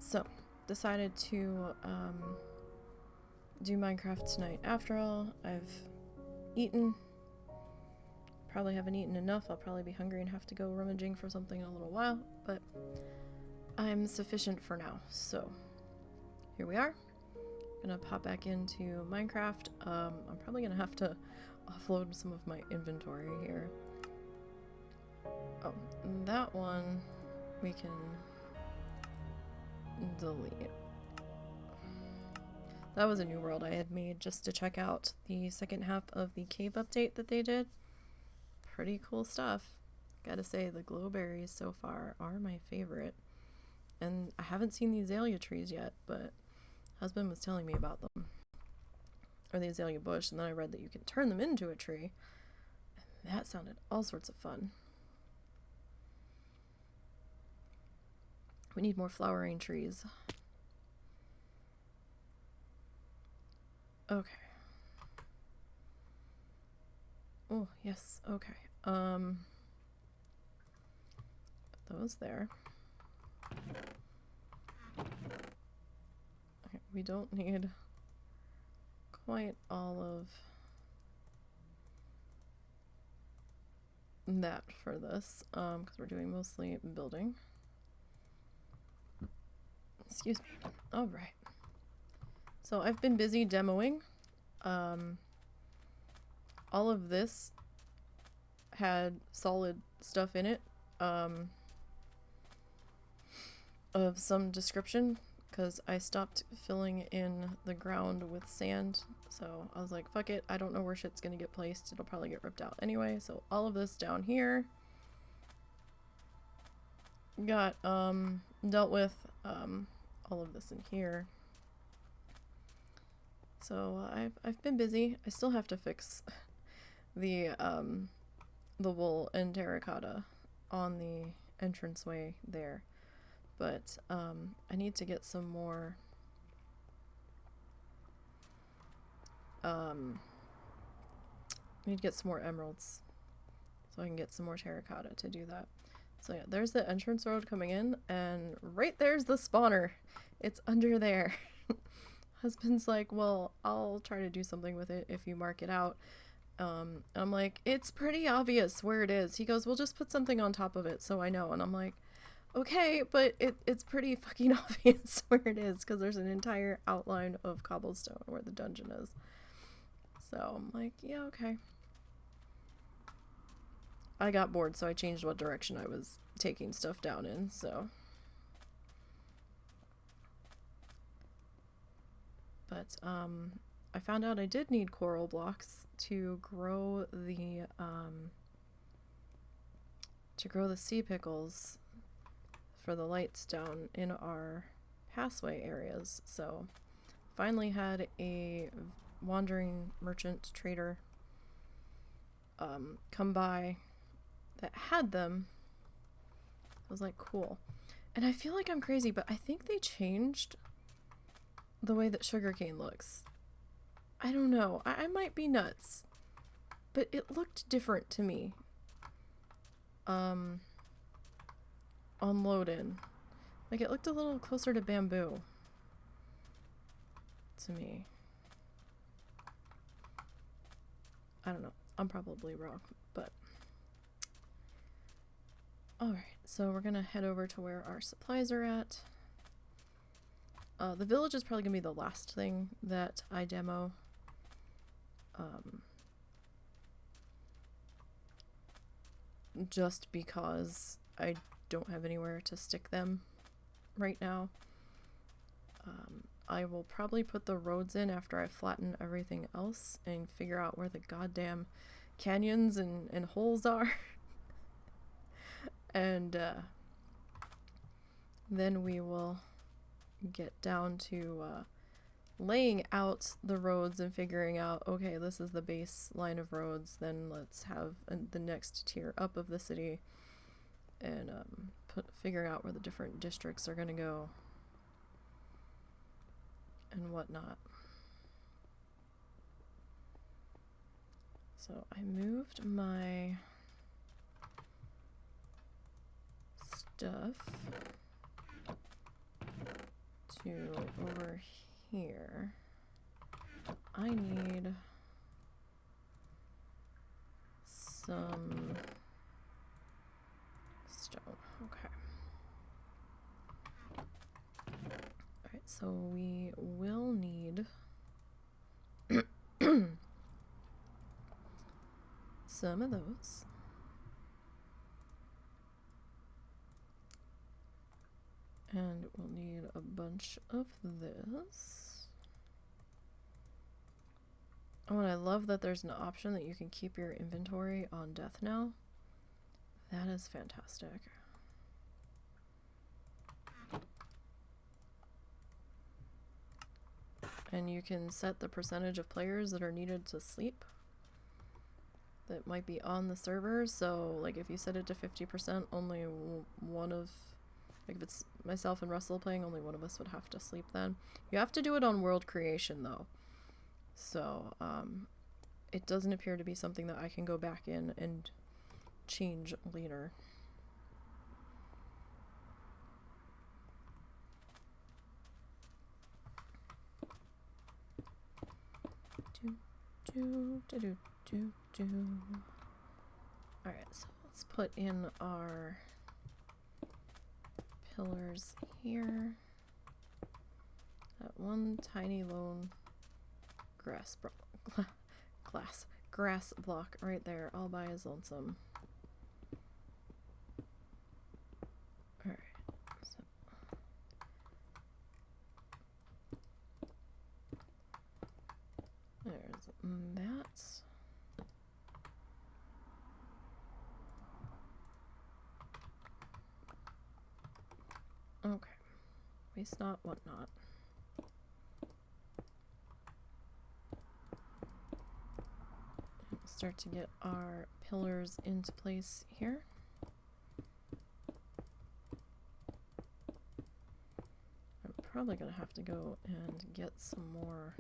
So, decided to do Minecraft tonight. After all, I've eaten. Probably haven't eaten enough. I'll probably be hungry and have to go rummaging for something in a little while, but I'm sufficient for now. So, here we are. Gonna pop back into Minecraft. I'm probably gonna have to offload some of my inventory here. Oh, that one we can delete. That was a new world I had made just to check out the second half of the cave update that they did. Pretty cool stuff. Gotta say, the glowberries so far are my favorite. And I haven't seen the azalea trees yet, but husband was telling me about them. Or the azalea bush, and then I read that you can turn them into a tree. And that sounded all sorts of fun. We need more flowering trees. Okay. Oh, yes, okay. Those there. Okay, we don't need quite all of that for this, because we're doing mostly building. Excuse me. All right. So I've been busy demoing. All of this had solid stuff in it, of some description, because I stopped filling in the ground with sand. So I was like, fuck it, I don't know where shit's gonna get placed. It'll probably get ripped out anyway. So all of this down here got dealt with, all of this in here. So I've been busy. I still have to fix the wool and terracotta on the entranceway there. But I need to get some more emeralds so I can get some more terracotta to do that. So yeah, there's the entrance road coming in, and right there's the spawner. It's under there. Husband's like, well, I'll try to do something with it if you mark it out. I'm like, it's pretty obvious where it is. He goes, we'll just put something on top of it so I know. And I'm like, okay, but it's pretty fucking obvious where it is, because there's an entire outline of cobblestone where the dungeon is. So I'm like, yeah, okay. I got bored, so I changed what direction I was taking stuff down in, so. But I found out I did need coral blocks to grow the sea pickles for the lights down in our passway areas. So finally had a wandering merchant trader come by that had them. I was like, cool. And I feel like I'm crazy, but I think they changed the way that sugarcane looks. I don't know. I might be nuts, but it looked different to me. On load-in. Like, it looked a little closer to bamboo to me. I don't know. I'm probably wrong, but alright, so we're gonna head over to where our supplies are at. The village is probably gonna be the last thing that I demo. Just because I don't have anywhere to stick them right now. I will probably put the roads in after I flatten everything else and figure out where the goddamn canyons and holes are. And then we will get down to laying out the roads and figuring out, okay, this is the base line of roads, then let's have the next tier up of the city, and figuring out where the different districts are going to go and whatnot. So I moved my stuff to over here, I need some stone. Okay. Alright, so we will need some of those. And we'll need a bunch of this. Oh, and I love that there's an option that you can keep your inventory on death now. That is fantastic. And you can set the percentage of players that are needed to sleep that might be on the server. So, like, if you set it to 50%, only one of... Like, if it's myself and Russell playing, only one of us would have to sleep then. You have to do it on world creation, though. So, it doesn't appear to be something that I can go back in and change later. Alright, so let's put in our pillars here. That one tiny lone grass block right there, all by his lonesome. Alright, so there's that. Okay, waste not, want not. We'll start to get our pillars into place here. I'm probably gonna have to go and get some more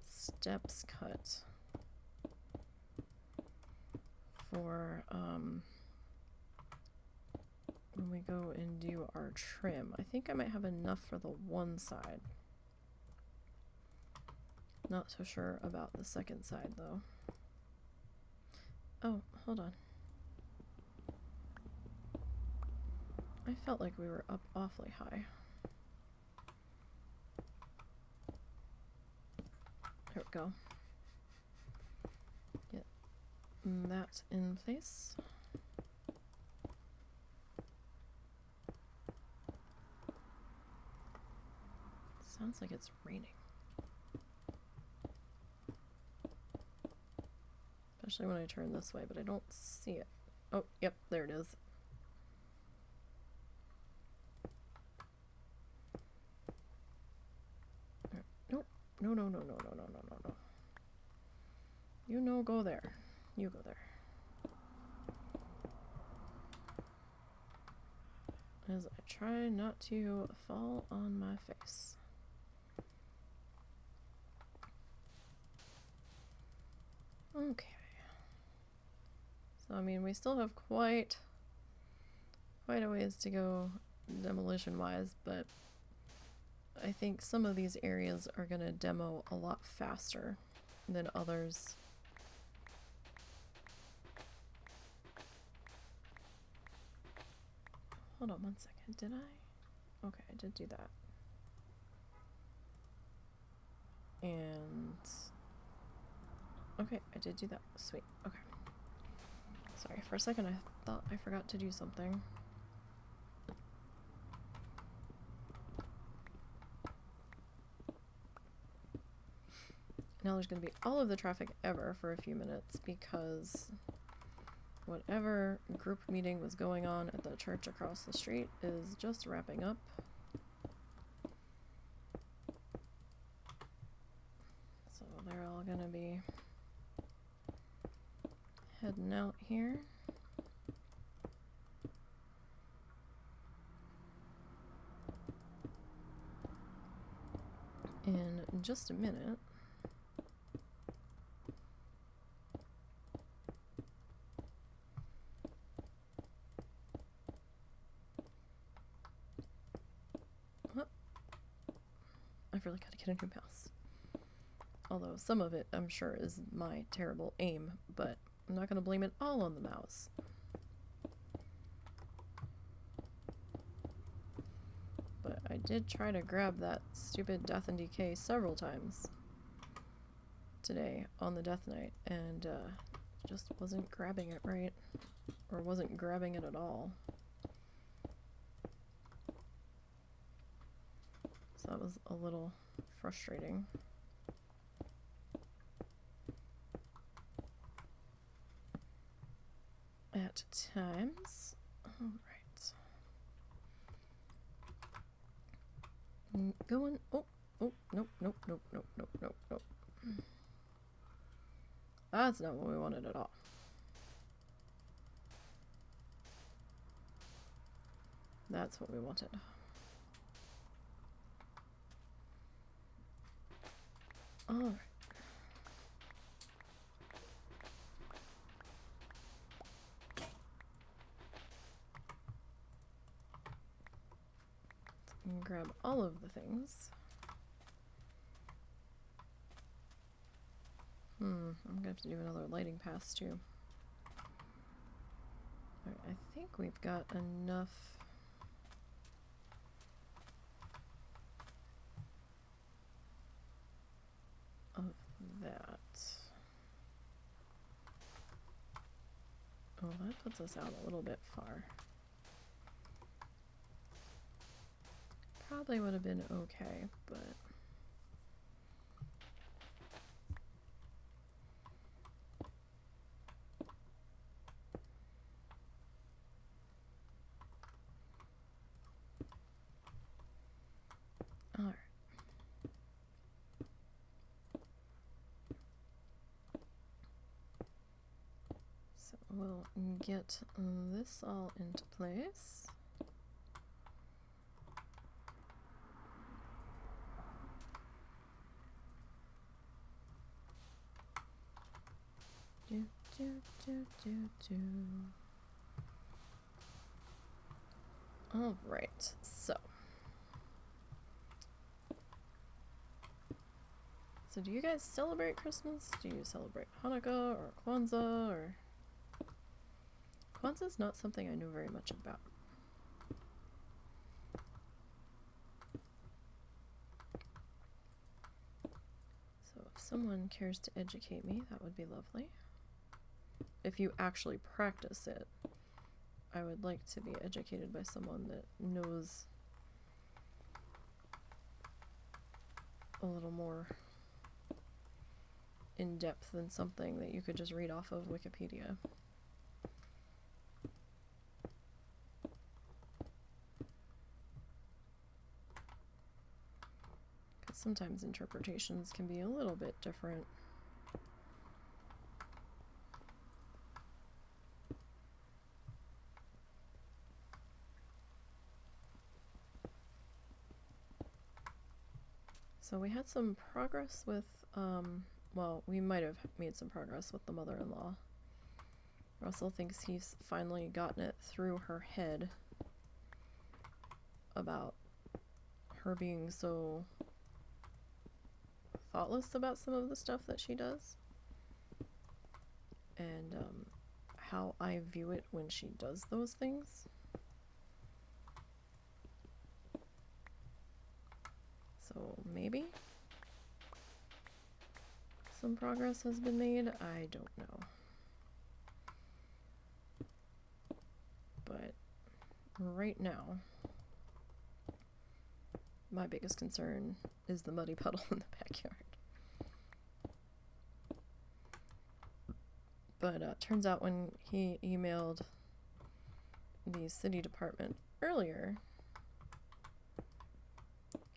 steps cut for when we go and do our trim. I think I might have enough for the one side. Not so sure about the second side though. Oh, hold on. I felt like we were up awfully high. There we go. Get that in place. Sounds like it's raining. Especially when I turn this way, but I don't see it. Oh, yep, there it is. Nope. No. You no go there. You go there. As I try not to fall on my face. Okay. So, I mean, we still have quite a ways to go demolition-wise, but I think some of these areas are going to demo a lot faster than others. Hold on one second, did I? Okay, I did do that. And... okay, I did do that. Sweet, okay. Sorry, for a second I thought I forgot to do something. Now there's going to be all of the traffic ever for a few minutes because whatever group meeting was going on at the church across the street is just wrapping up. So they're all going to be heading out here. In just a minute. really gotta get a new mouse. Although some of it, I'm sure, is my terrible aim, but I'm not gonna blame it all on the mouse. But I did try to grab that stupid Death and Decay several times today on the Death Knight, and just wasn't grabbing it right, or wasn't grabbing it at all. So that was a little frustrating. At times. Alright. Going. Oh, nope, nope, nope, nope, nope, nope, nope. That's not what we wanted at all. That's what we wanted. Alright. Grab all of the things. I'm gonna have to do another lighting pass too. Alright, I think we've got enough. Of that. Oh, that puts us out a little bit far. Probably would have been okay, but all right. So we'll get this all into place. All right, so do you guys celebrate Christmas? Do you celebrate Hanukkah or Kwanzaa? Or Kwanzaa's not something I know very much about. So if someone cares to educate me, that would be lovely. If you actually practice it, I would like to be educated by someone that knows a little more in depth than something that you could just read off of Wikipedia. Because sometimes interpretations can be a little bit different. So we had some progress with, well, we might have made some progress with the mother-in-law. Russell thinks he's finally gotten it through her head about her being so thoughtless about some of the stuff that she does. And how I view it when she does those things. So maybe some progress has been made. I don't know. But right now, my biggest concern is the muddy puddle in the backyard. But turns out when he emailed the city department earlier,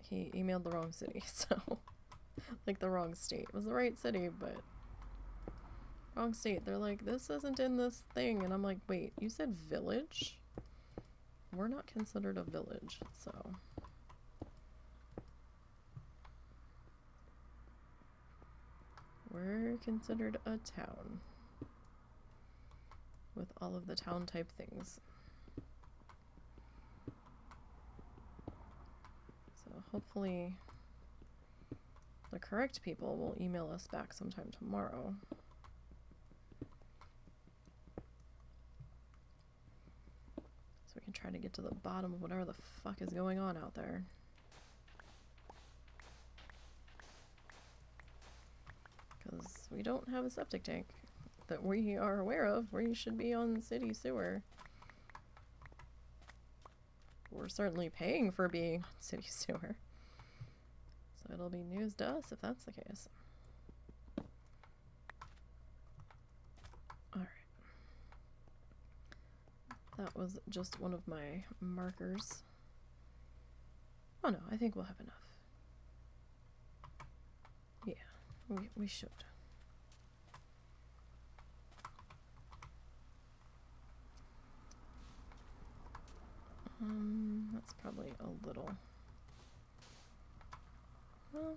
he emailed the wrong city, so like the wrong state. It was the right city, but wrong state. They're like, this isn't in this thing, and I'm like, wait, you said village? We're not considered a village, so we're considered a town with all of the town type things. So hopefully the correct people will email us back sometime tomorrow. So we can try to get to the bottom of whatever the fuck is going on out there. Because we don't have a septic tank that we are aware of. We should be on city sewer. We're certainly paying for being on city sewer. So it'll be news to us if that's the case. Alright. That was just one of my markers. Oh no, I think we'll have enough. Yeah, we should. That's probably a little. Well,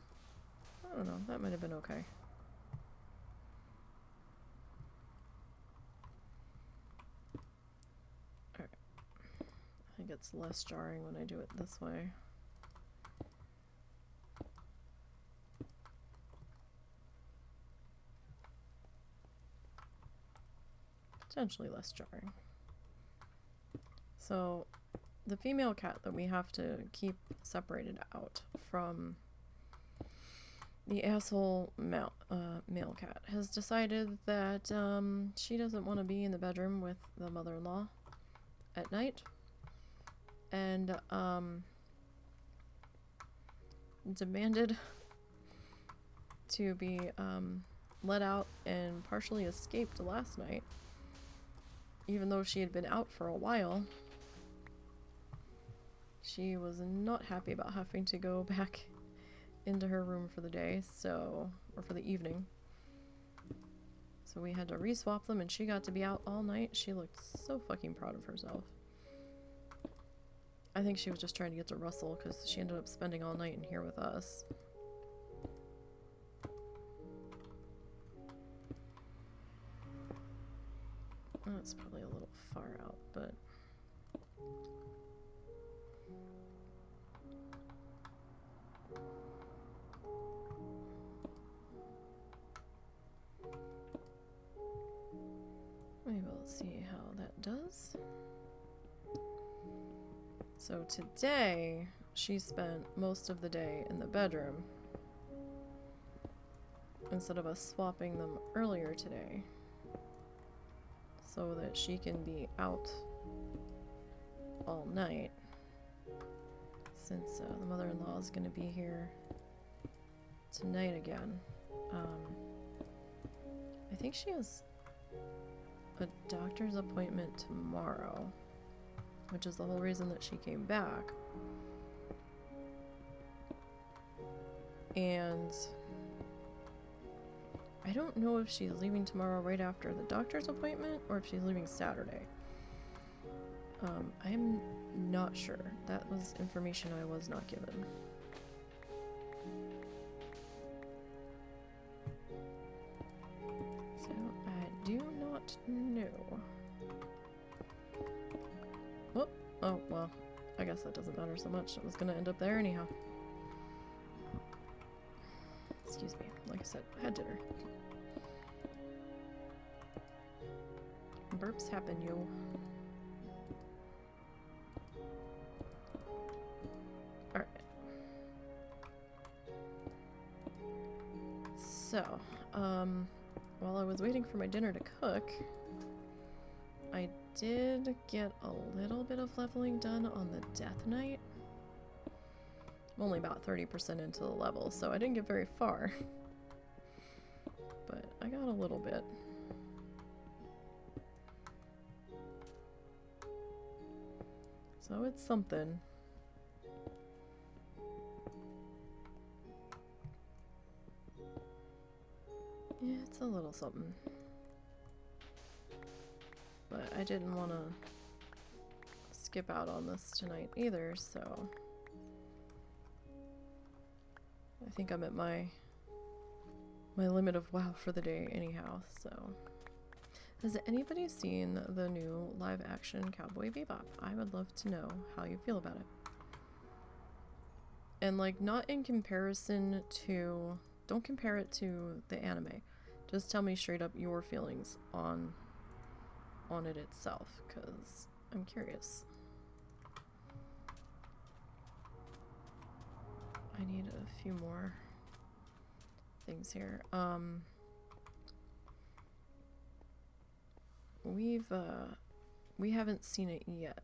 I don't know. That might have been okay. Alright. I think it's less jarring when I do it this way. Potentially less jarring. So, the female cat that we have to keep separated out from the asshole male cat has decided that she doesn't want to be in the bedroom with the mother-in-law at night, and demanded to be let out and partially escaped last night, even though she had been out for a while. She was not happy about having to go back into her room for the day, or for the evening. So we had to re-swap them and she got to be out all night. She looked so fucking proud of herself. I think she was just trying to get to Russell because she ended up spending all night in here with us. That's probably a little far out, but maybe we'll see how that does. So today, she spent most of the day in the bedroom instead of us swapping them earlier today, so that she can be out all night, since the mother-in-law is going to be here tonight again. I think she has a doctor's appointment tomorrow, which is the whole reason that she came back. And I don't know if she's leaving tomorrow right after the doctor's appointment or if she's leaving Saturday. I'm not sure. That was information I was not given. So I do not know. Oh, well, I guess that doesn't matter so much. It was gonna end up there anyhow. Excuse me. Like I said, I had dinner. Burps happen, yo. Alright. So, while I was waiting for my dinner to cook, I did get a little bit of leveling done on the Death Knight. I'm only about 30% into the level, so I didn't get very far. But I got a little bit. So it's something. Yeah, it's a little something. But I didn't want to skip out on this tonight either, so I think I'm at my limit of WoW for the day anyhow, so. Has anybody seen the new live-action Cowboy Bebop? I would love to know how you feel about it. And like, not in comparison to, don't compare it to the anime. Just tell me straight up your feelings on it itself, because I'm curious. I need a few more things here. We haven't seen it yet.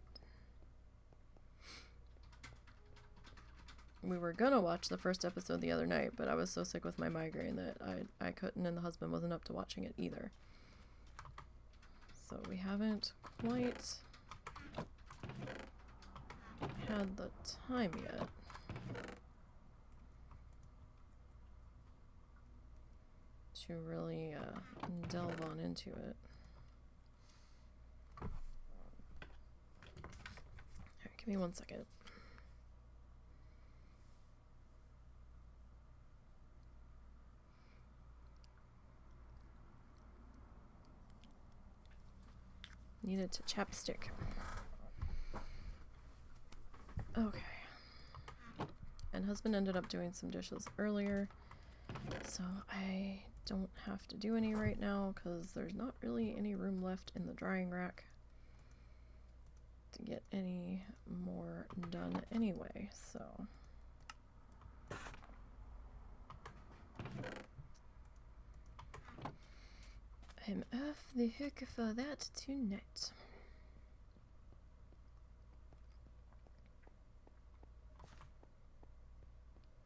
We were gonna watch the first episode the other night, but I was so sick with my migraine that I couldn't, and the husband wasn't up to watching it either. So we haven't quite had the time yet. To really delve on into it. Alright, give me 1 second. Needed to chapstick. Okay. And husband ended up doing some dishes earlier, so I don't have to do any right now because there's not really any room left in the drying rack to get any more done anyway, so. I'm off the hook for that tonight.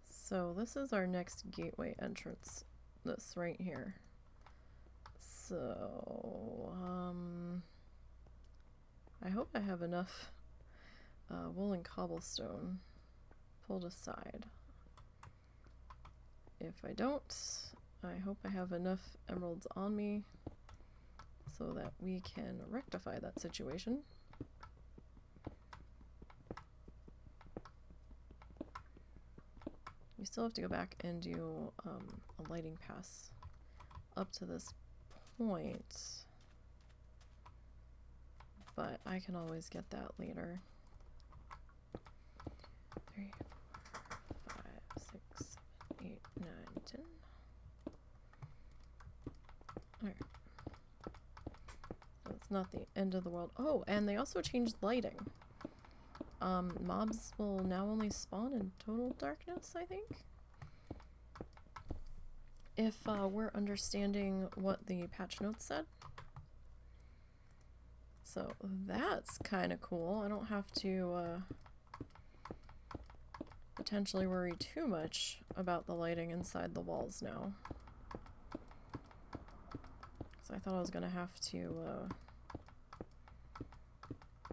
So this is our next gateway entrance. This right here. So, I hope I have enough wool and cobblestone pulled aside. If I don't, I hope I have enough emeralds on me so that we can rectify that situation. We still have to go back and do a lighting pass up to this point, but I can always get that later. 3, 4, 5, 6, 7, 8, 9, 10. Alright. So it's not the end of the world. Oh, and they also changed lighting. Mobs will now only spawn in total darkness, I think. If we're understanding what the patch notes said. So that's kind of cool. I don't have to potentially worry too much about the lighting inside the walls now. So I thought I was going to have to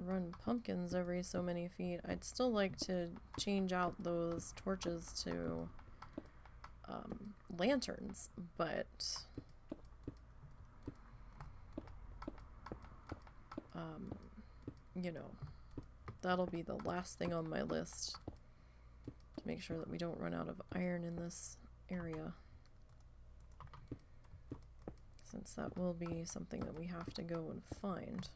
run pumpkins every so many feet. I'd still like to change out those torches to lanterns, but you know, that'll be the last thing on my list to make sure that we don't run out of iron in this area, since that will be something that we have to go and find.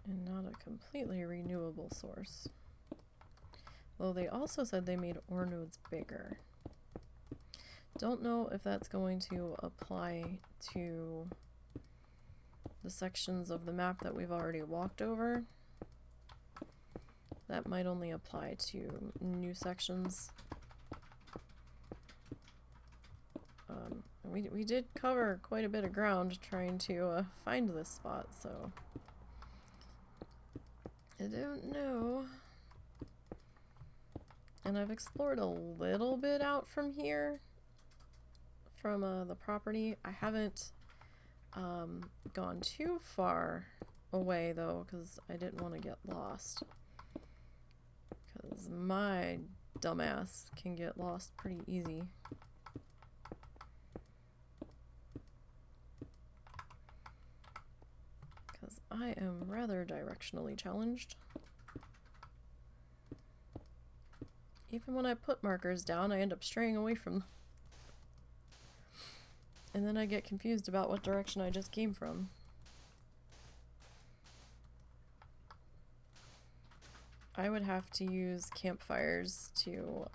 And not a completely renewable source. Though they also said they made ore nodes bigger. Don't know if that's going to apply to the sections of the map that we've already walked over. That might only apply to new sections. We did cover quite a bit of ground trying to find this spot, so I don't know. And I've explored a little bit out from here, from the property. I haven't gone too far away though, because I didn't want to get lost. Because my dumbass can get lost pretty easy. Because I am rather directionally challenged. Even when I put markers down, I end up straying away from them. And then I get confused about what direction I just came from. I would have to use campfires to,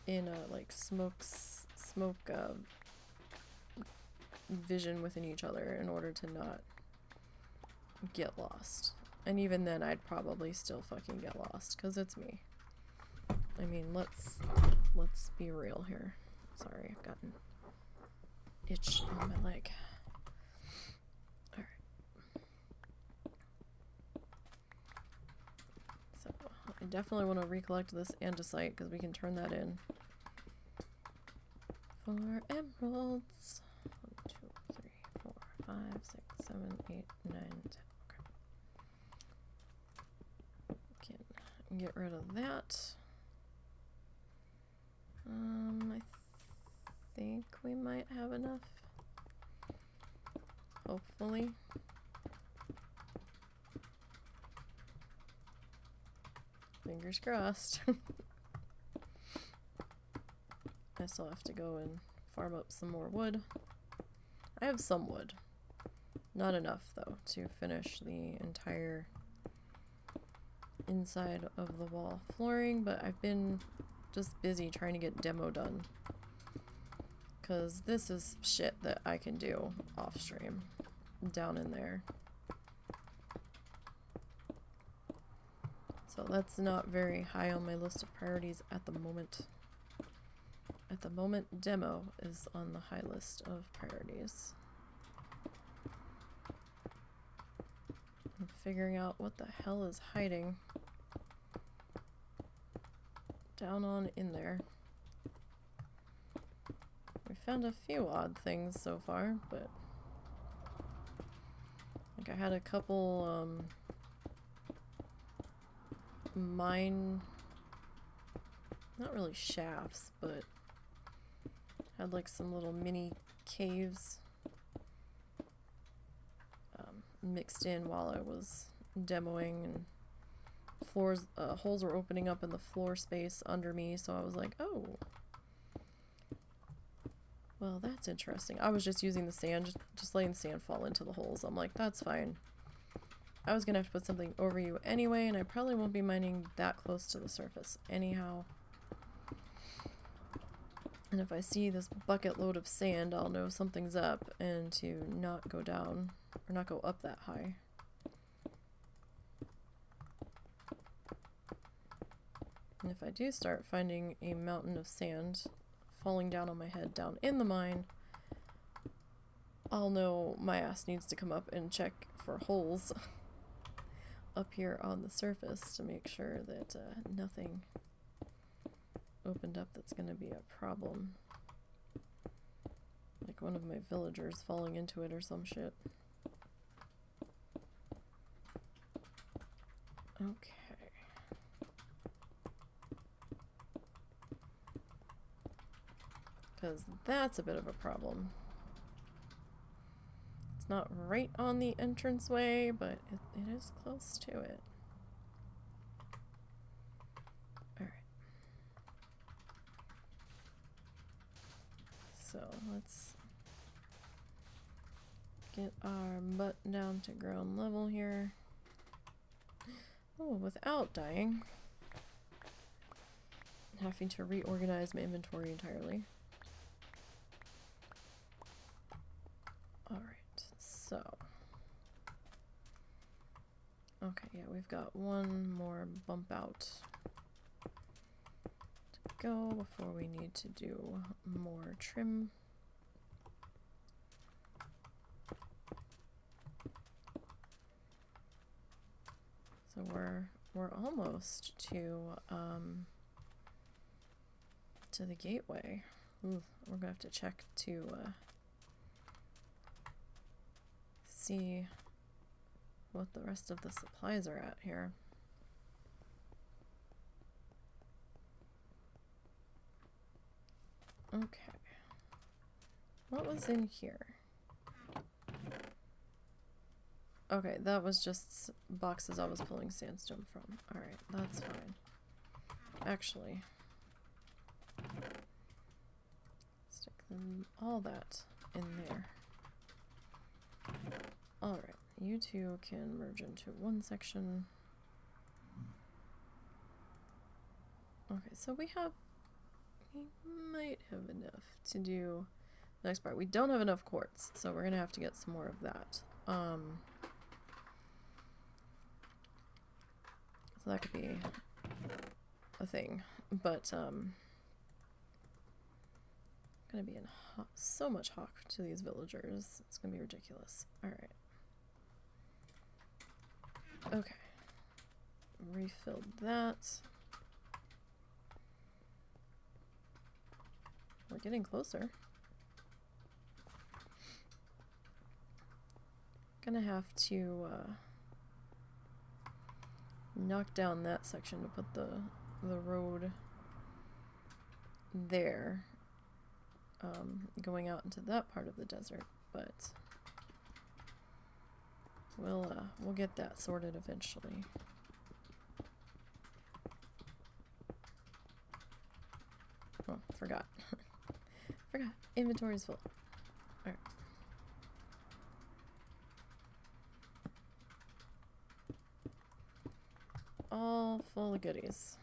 in a, like, smoke vision within each other in order to not get lost. And even then, I'd probably still fucking get lost, because it's me. I mean, let's be real here. Sorry, I've gotten itch on my leg. Alright. So, I definitely want to recollect this andesite, because we can turn that in. For emeralds. 1, 2, 3, 4, 5, 6, 7, 8, 9, 10. Okay. Can get rid of that. I think we might have enough. Hopefully. Fingers crossed. I still have to go and farm up some more wood. I have some wood. Not enough, though, to finish the entire inside of the wall flooring, but I've been just busy trying to get demo done. Because this is shit that I can do off stream. Down in there. So that's not very high on my list of priorities at the moment. At the moment, demo is on the high list of priorities. I'm figuring out what the hell is hiding down on in there. We found a few odd things so far, but like I had a couple mine, not really shafts, but had like some little mini caves mixed in while I was demoing, and floors, holes were opening up in the floor space under me, so I was like, oh, well, that's interesting. I was just using the sand, just letting the sand fall into the holes. I'm like, that's fine. I was gonna have to put something over you anyway, and I probably won't be mining that close to the surface anyhow. And if I see this bucket load of sand, I'll know something's up, and to not go down, or not go up that high. And if I do start finding a mountain of sand falling down on my head down in the mine, I'll know my ass needs to come up and check for holes up here on the surface to make sure that nothing opened up that's going to be a problem. Like one of my villagers falling into it or some shit. Okay. Because that's a bit of a problem. It's not right on the entranceway, but it is close to it. Alright. So let's get our butt down to ground level here. Oh, without dying. Having to reorganize my inventory entirely. Alright, so. Okay, yeah, we've got one more bump out to go before we need to do more trim. So we're almost to the gateway. Ooh, we're gonna have to check to see what the rest of the supplies are at here. Okay. What was in here? Okay, that was just boxes I was pulling sandstone from. Alright, that's fine. Actually, stick all that in there. Alright, you two can merge into one section. Okay, so we might have enough to do the next part. We don't have enough quartz, so we're gonna have to get some more of that. So that could be a thing, but gonna be in so much hawk to these villagers. It's gonna be ridiculous. All right. Okay. Refilled that. We're getting closer. Gonna have to knock down that section to put the road there, going out into that part of the desert, but we'll get that sorted eventually. Oh, forgot. Forgot. Inventory's full. Alright. All full of goodies.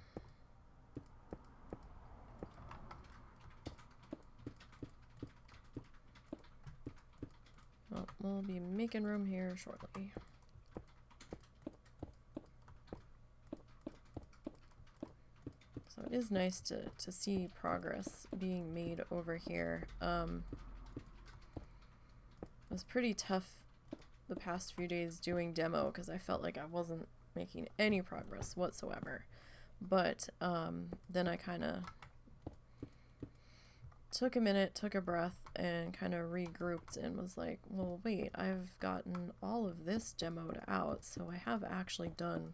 Well, we'll be making room here shortly. So it is nice to see progress being made over here. It was pretty tough the past few days doing demo because I felt like I wasn't making any progress whatsoever. But then I kind of took a minute, took a breath, and kind of regrouped and was like, well, wait, I've gotten all of this demoed out, so I have actually done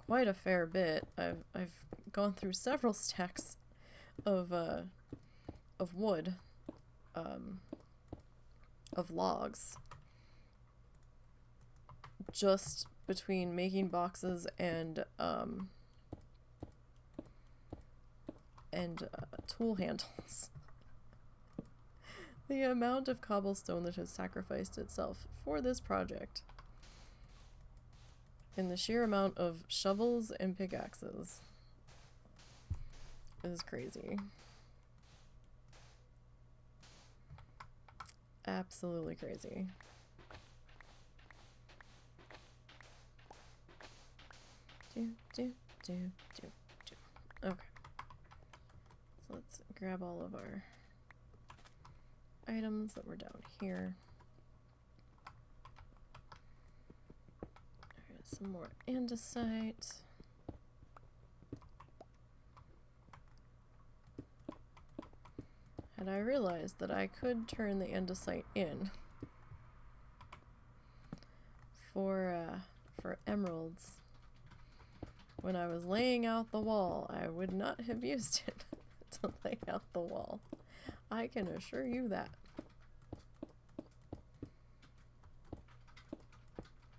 quite a fair bit. I've gone through several stacks of wood, of logs, just between making boxes and tool handles. The amount of cobblestone that has sacrificed itself for this project, and the sheer amount of shovels and pickaxes, is crazy. Absolutely crazy. Okay. So let's grab all of our items that were down here. There's some more andesite. And I realized that I could turn the andesite in for emeralds. When I was laying out the wall, I would not have used it to lay out the wall. I can assure you that.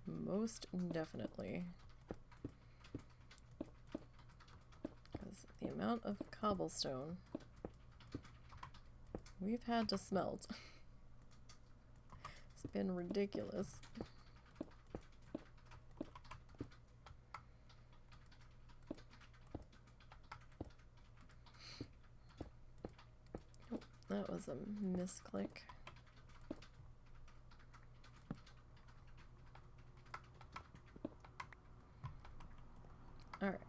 Most definitely. Because the amount of cobblestone we've had to smelt, it's been ridiculous. That was a misclick. All right.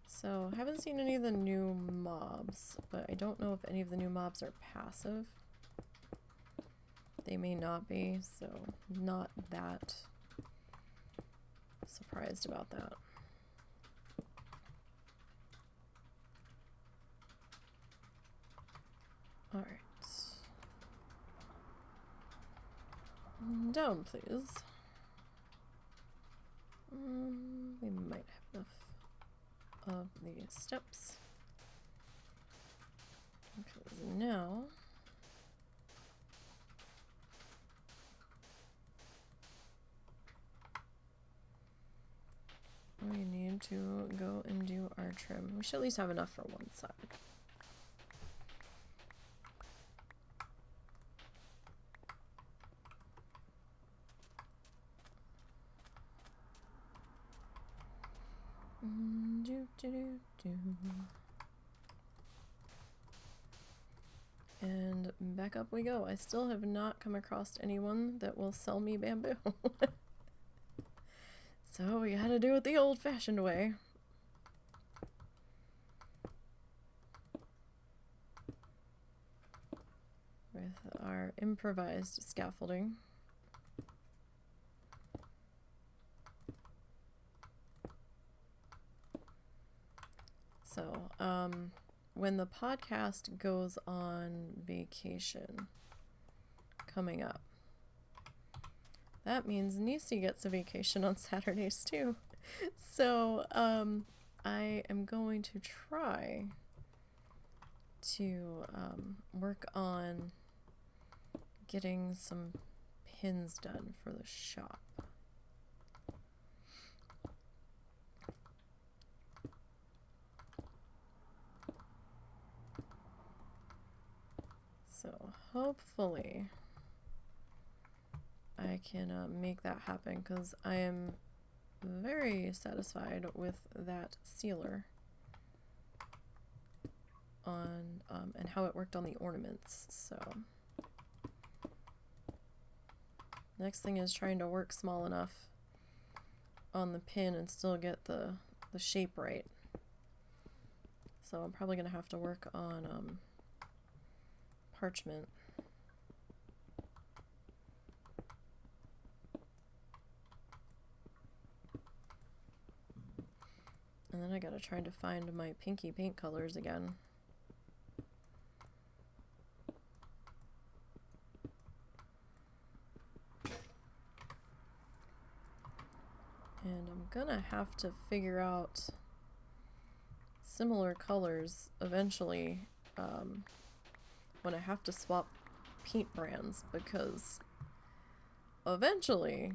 So, haven't seen any of the new mobs, but I don't know if any of the new mobs are passive. They may not be, so not that surprised about that. All right. Down, please. We might have enough of the steps. Because now we need to go and do our trim. We should at least have enough for one side. And back up we go. I still have not come across anyone that will sell me bamboo. So we gotta do it the old-fashioned way. With our improvised scaffolding. So, when the podcast goes on vacation coming up, that means Nisey gets a vacation on Saturdays too. So, I am going to try to work on getting some pins done for the shop. So hopefully I can make that happen, because I am very satisfied with that sealer on and how it worked on the ornaments. So next thing is trying to work small enough on the pin and still get the shape right. So I'm probably gonna have to work on parchment. And then I gotta try to find my pinky paint colors again. And I'm gonna have to figure out similar colors eventually when I have to swap paint brands, because eventually,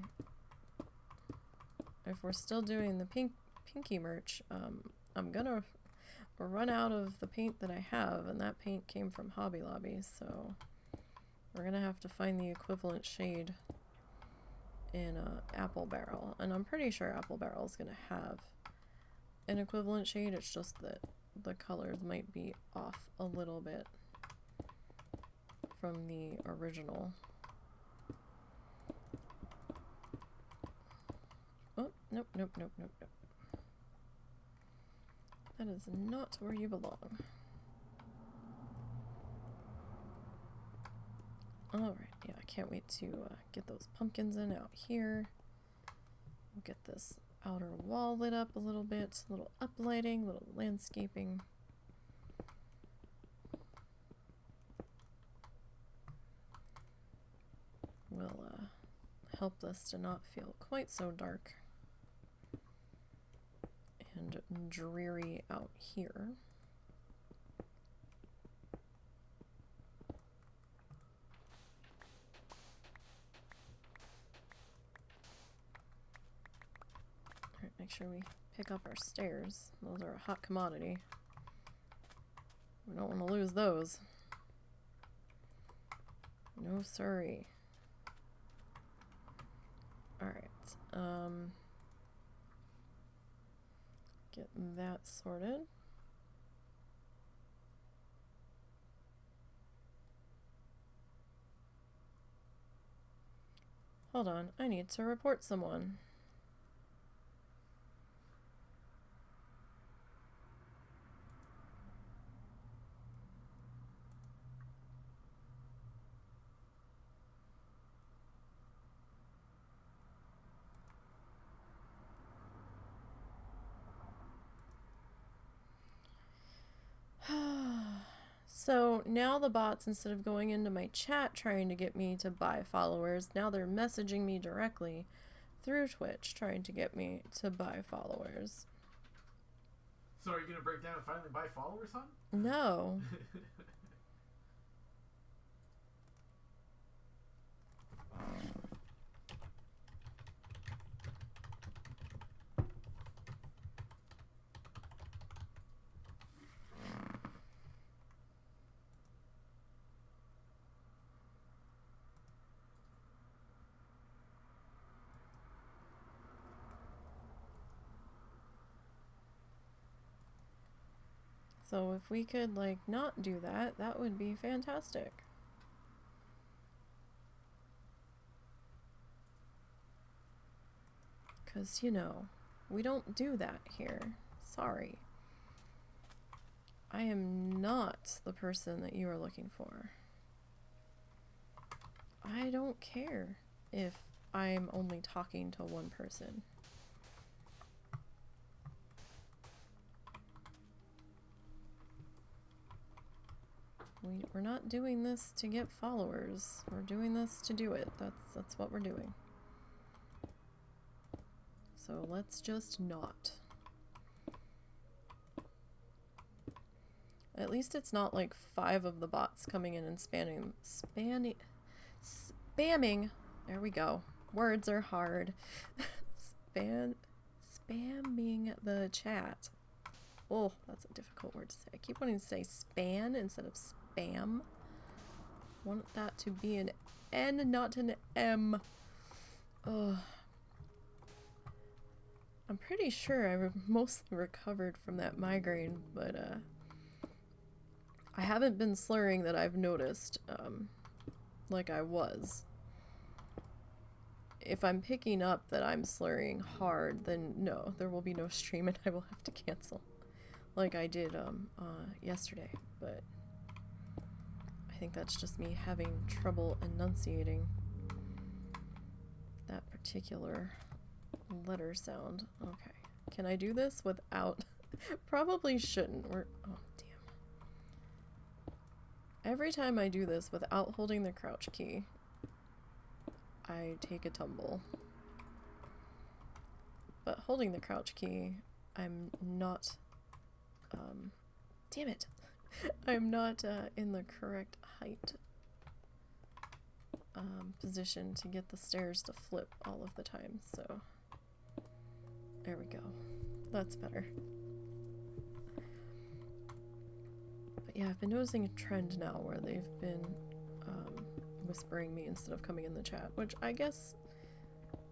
if we're still doing the pinky merch, I'm gonna run out of the paint that I have, and that paint came from Hobby Lobby, so we're gonna have to find the equivalent shade in Apple Barrel, and I'm pretty sure Apple Barrel is gonna have an equivalent shade. It's just that the colors might be off a little bit from the original. Oh, nope, nope, nope, nope, nope. That is not where you belong. Alright, yeah, I can't wait to get those pumpkins in out here. We'll get this outer wall lit up a little bit, a little uplighting, little landscaping. Will help this to not feel quite so dark and dreary out here. Alright, make sure we pick up our stairs. Those are a hot commodity. We don't want to lose those. No siree. Alright, get that sorted. Hold on, I need to report someone. So now the bots, instead of going into my chat trying to get me to buy followers, now they're messaging me directly through Twitch trying to get me to buy followers. So are you going to break down and finally buy followers, hon? No. So if we could, like, not do that, that would be fantastic. Because, you know, we don't do that here. Sorry. I am not the person that you are looking for. I don't care if I'm only talking to one person. We're not doing this to get followers. We're doing this to do it. That's what we're doing. So let's just not. At least it's not like 5 of the bots coming in and spamming. There we go. Words are hard. Spamming the chat. Oh, that's a difficult word to say. I keep wanting to say span instead of spam. I want that to be an N, not an M. Ugh. I'm pretty sure I mostly recovered from that migraine, but I haven't been slurring that I've noticed, like I was. If I'm picking up that I'm slurring hard, then no, there will be no stream and I will have to cancel. Like I did yesterday, but I think that's just me having trouble enunciating that particular letter sound. Okay. Can I do this without... Probably shouldn't. Oh, damn. Every time I do this without holding the crouch key, I take a tumble. But holding the crouch key, I'm not... damn it! I'm not in the correct height position to get the stairs to flip all of the time, so... There we go. That's better. But yeah, I've been noticing a trend now where they've been whispering me instead of coming in the chat, which I guess,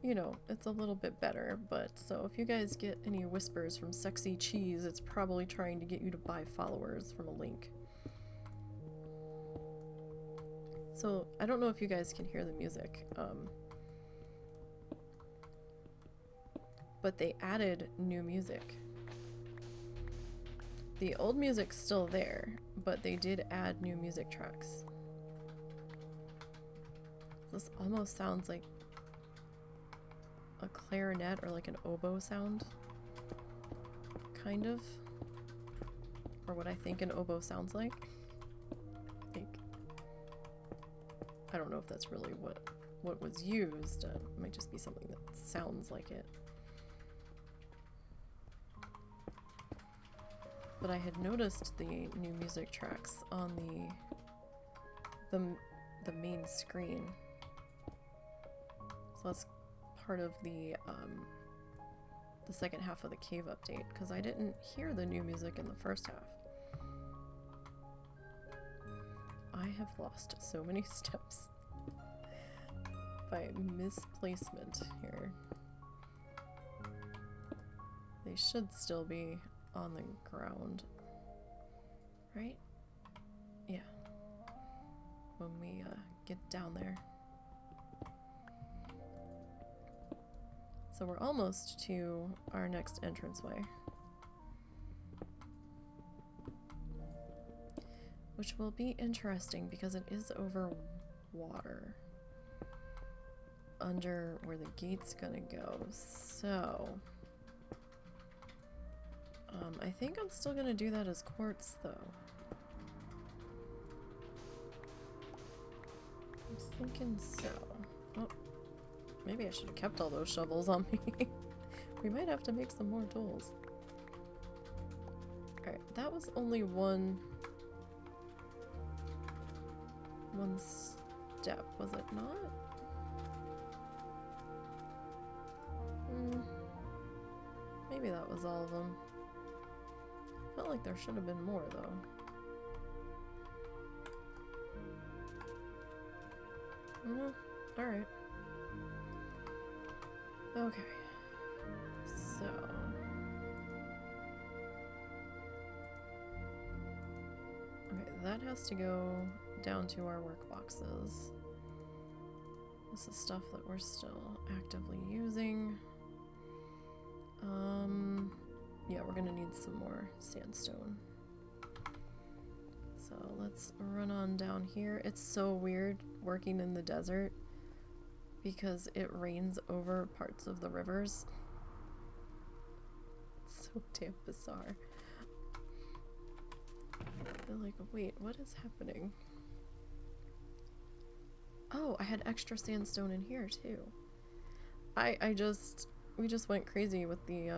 you know, it's a little bit better, but so if you guys get any whispers from Sexy Cheese, it's probably trying to get you to buy followers from a link. So, I don't know if you guys can hear the music, but they added new music. The old music's still there, but they did add new music tracks. This almost sounds like a clarinet or like an oboe sound. Kind of. Or what I think an oboe sounds like. I don't know if that's really what was used. It might just be something that sounds like it. But I had noticed the new music tracks on the main screen. So that's part of the second half of the cave update, because I didn't hear the new music in the first half. I have lost so many steps by misplacement here. They should still be on the ground, right? Yeah. When we get down there. So we're almost to our next entranceway, which will be interesting because it is over water, under where the gate's gonna go. So I think I'm still gonna do that as quartz though. I'm thinking so. Oh, maybe I should have kept all those shovels on me. We might have to make some more tools. Alright, that was only one step, was it not? Maybe that was all of them. Felt like there should have been more though. Alright. Okay. So that has to go down to our work boxes. This is stuff that we're still actively using. Yeah, we're gonna need some more sandstone. So let's run on down here. It's so weird working in the desert because it rains over parts of the rivers. It's so damn bizarre. They're like, wait, what is happening? Oh, I had extra sandstone in here too. We just went crazy with the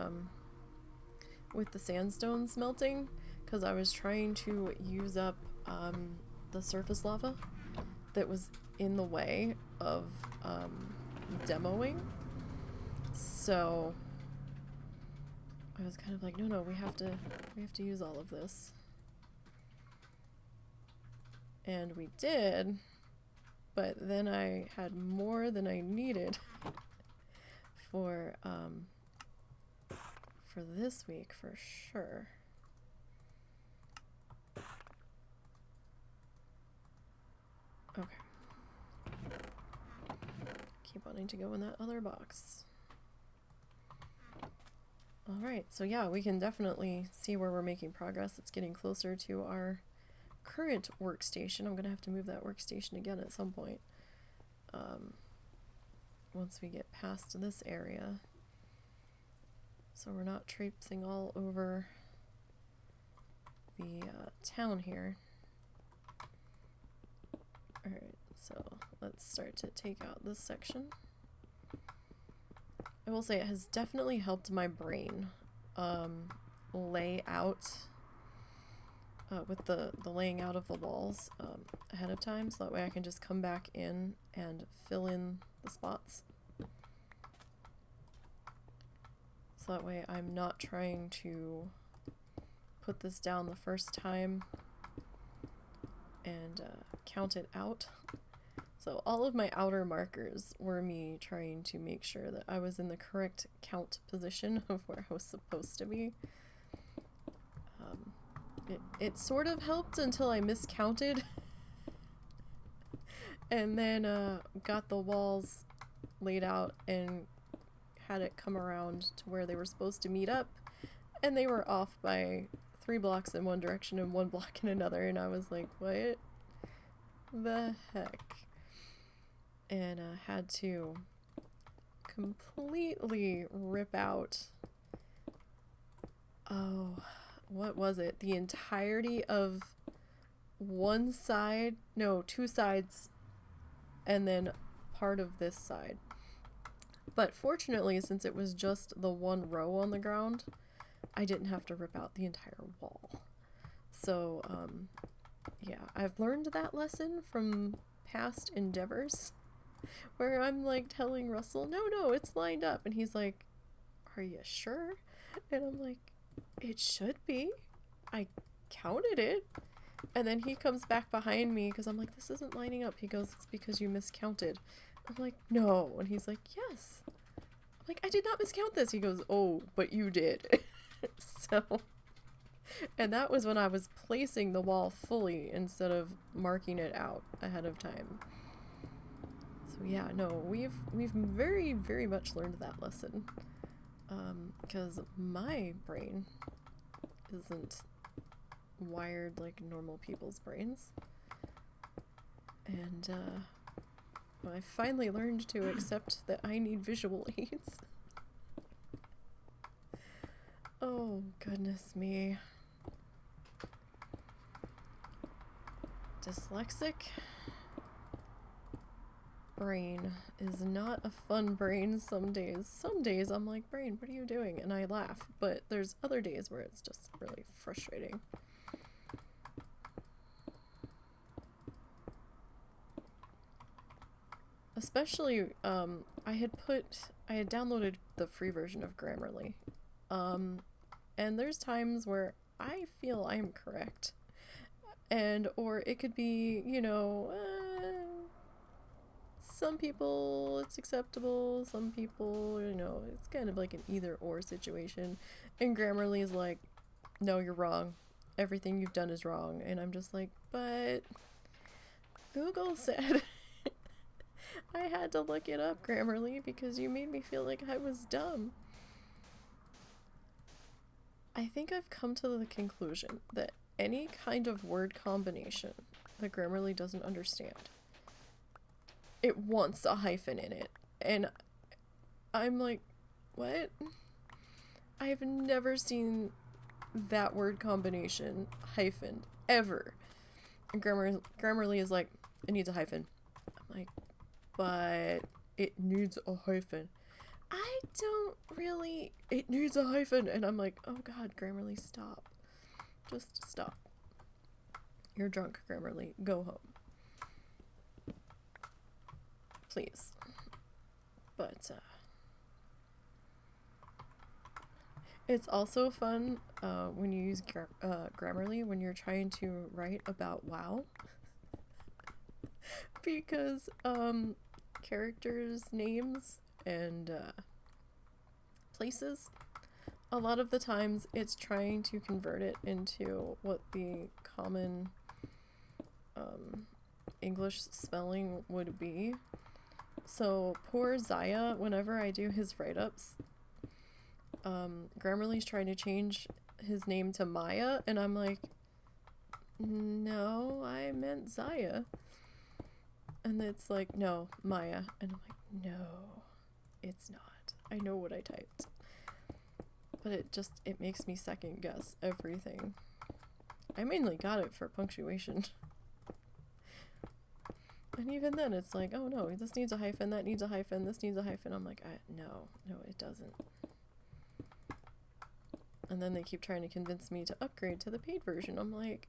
sandstone smelting because I was trying to use up the surface lava that was in the way of demoing. So I was kind of like, no, we have to use all of this. And we did, but then I had more than I needed for this week for sure. Okay. Keep wanting to go in that other box. Alright, so yeah, we can definitely see where we're making progress. It's getting closer to our current workstation. I'm gonna have to move that workstation again at some point. Once we get past this area. So we're not traipsing all over the town here. Alright, so let's start to take out this section. I will say it has definitely helped my brain lay out with the laying out of the walls ahead of time, so that way I can just come back in and fill in the spots. So that way I'm not trying to put this down the first time and count it out. So all of my outer markers were me trying to make sure that I was in the correct count position of where I was supposed to be. It sort of helped until I miscounted and then got the walls laid out and had it come around to where they were supposed to meet up, and they were off by 3 blocks in one direction and 1 block in another, and I was like, what the heck? And I had to completely rip out, oh, what was it? The entirety of one side, no, 2 sides, and then part of this side. But fortunately, since it was just the 1 row on the ground, I didn't have to rip out the entire wall. So, yeah, I've learned that lesson from past endeavors, where I'm like telling Russell, no, it's lined up. And he's like, are you sure? And I'm like, it should be. I counted it. And then he comes back behind me because I'm like, this isn't lining up. He goes, it's because you miscounted. I'm like, no. And he's like, yes. I'm like, I did not miscount this. He goes, oh, but you did. So, and that was when I was placing the wall fully instead of marking it out ahead of time. So yeah, no, we've very, very much learned that lesson. Because my brain isn't wired like normal people's brains. And I finally learned to accept that I need visual aids. Oh, goodness me. Dyslexic brain is not a fun brain some days. Some days I'm like, brain, what are you doing? And I laugh. But there's other days where it's just really frustrating. Especially, I had downloaded the free version of Grammarly. And there's times where I feel I'm correct. Or it could be, some people it's acceptable, some people, it's kind of like an either or situation. And Grammarly is like, no, you're wrong. everything you've done is wrong. And I'm just like, but Google said I had to look it up, Grammarly, because you made me feel like I was dumb. I think I've come to the conclusion that any kind of word combination that Grammarly doesn't understand, it wants a hyphen in it. And I'm like, what? I've never seen that word combination hyphened ever. And Grammarly is like, it needs a hyphen. I'm like, but it needs a hyphen. I don't really, it needs a hyphen. And I'm like, oh God, Grammarly, stop. Just stop. You're drunk, Grammarly. Go home. Please. But, it's also fun when you use Grammarly when you're trying to write about WoW. Because characters' names and places, a lot of the times it's trying to convert it into what the common English spelling would be. So poor Zaya, whenever I do his write-ups, Grammarly's trying to change his name to Maya, and I'm like, no, I meant Zaya. And it's like, no, Maya. And I'm like, no, it's not. I know what I typed. But it makes me second guess everything. I mainly got it for punctuation. And even then, it's like, oh no, this needs a hyphen, that needs a hyphen, this needs a hyphen. I'm like, no, it doesn't. And then they keep trying to convince me to upgrade to the paid version. I'm like,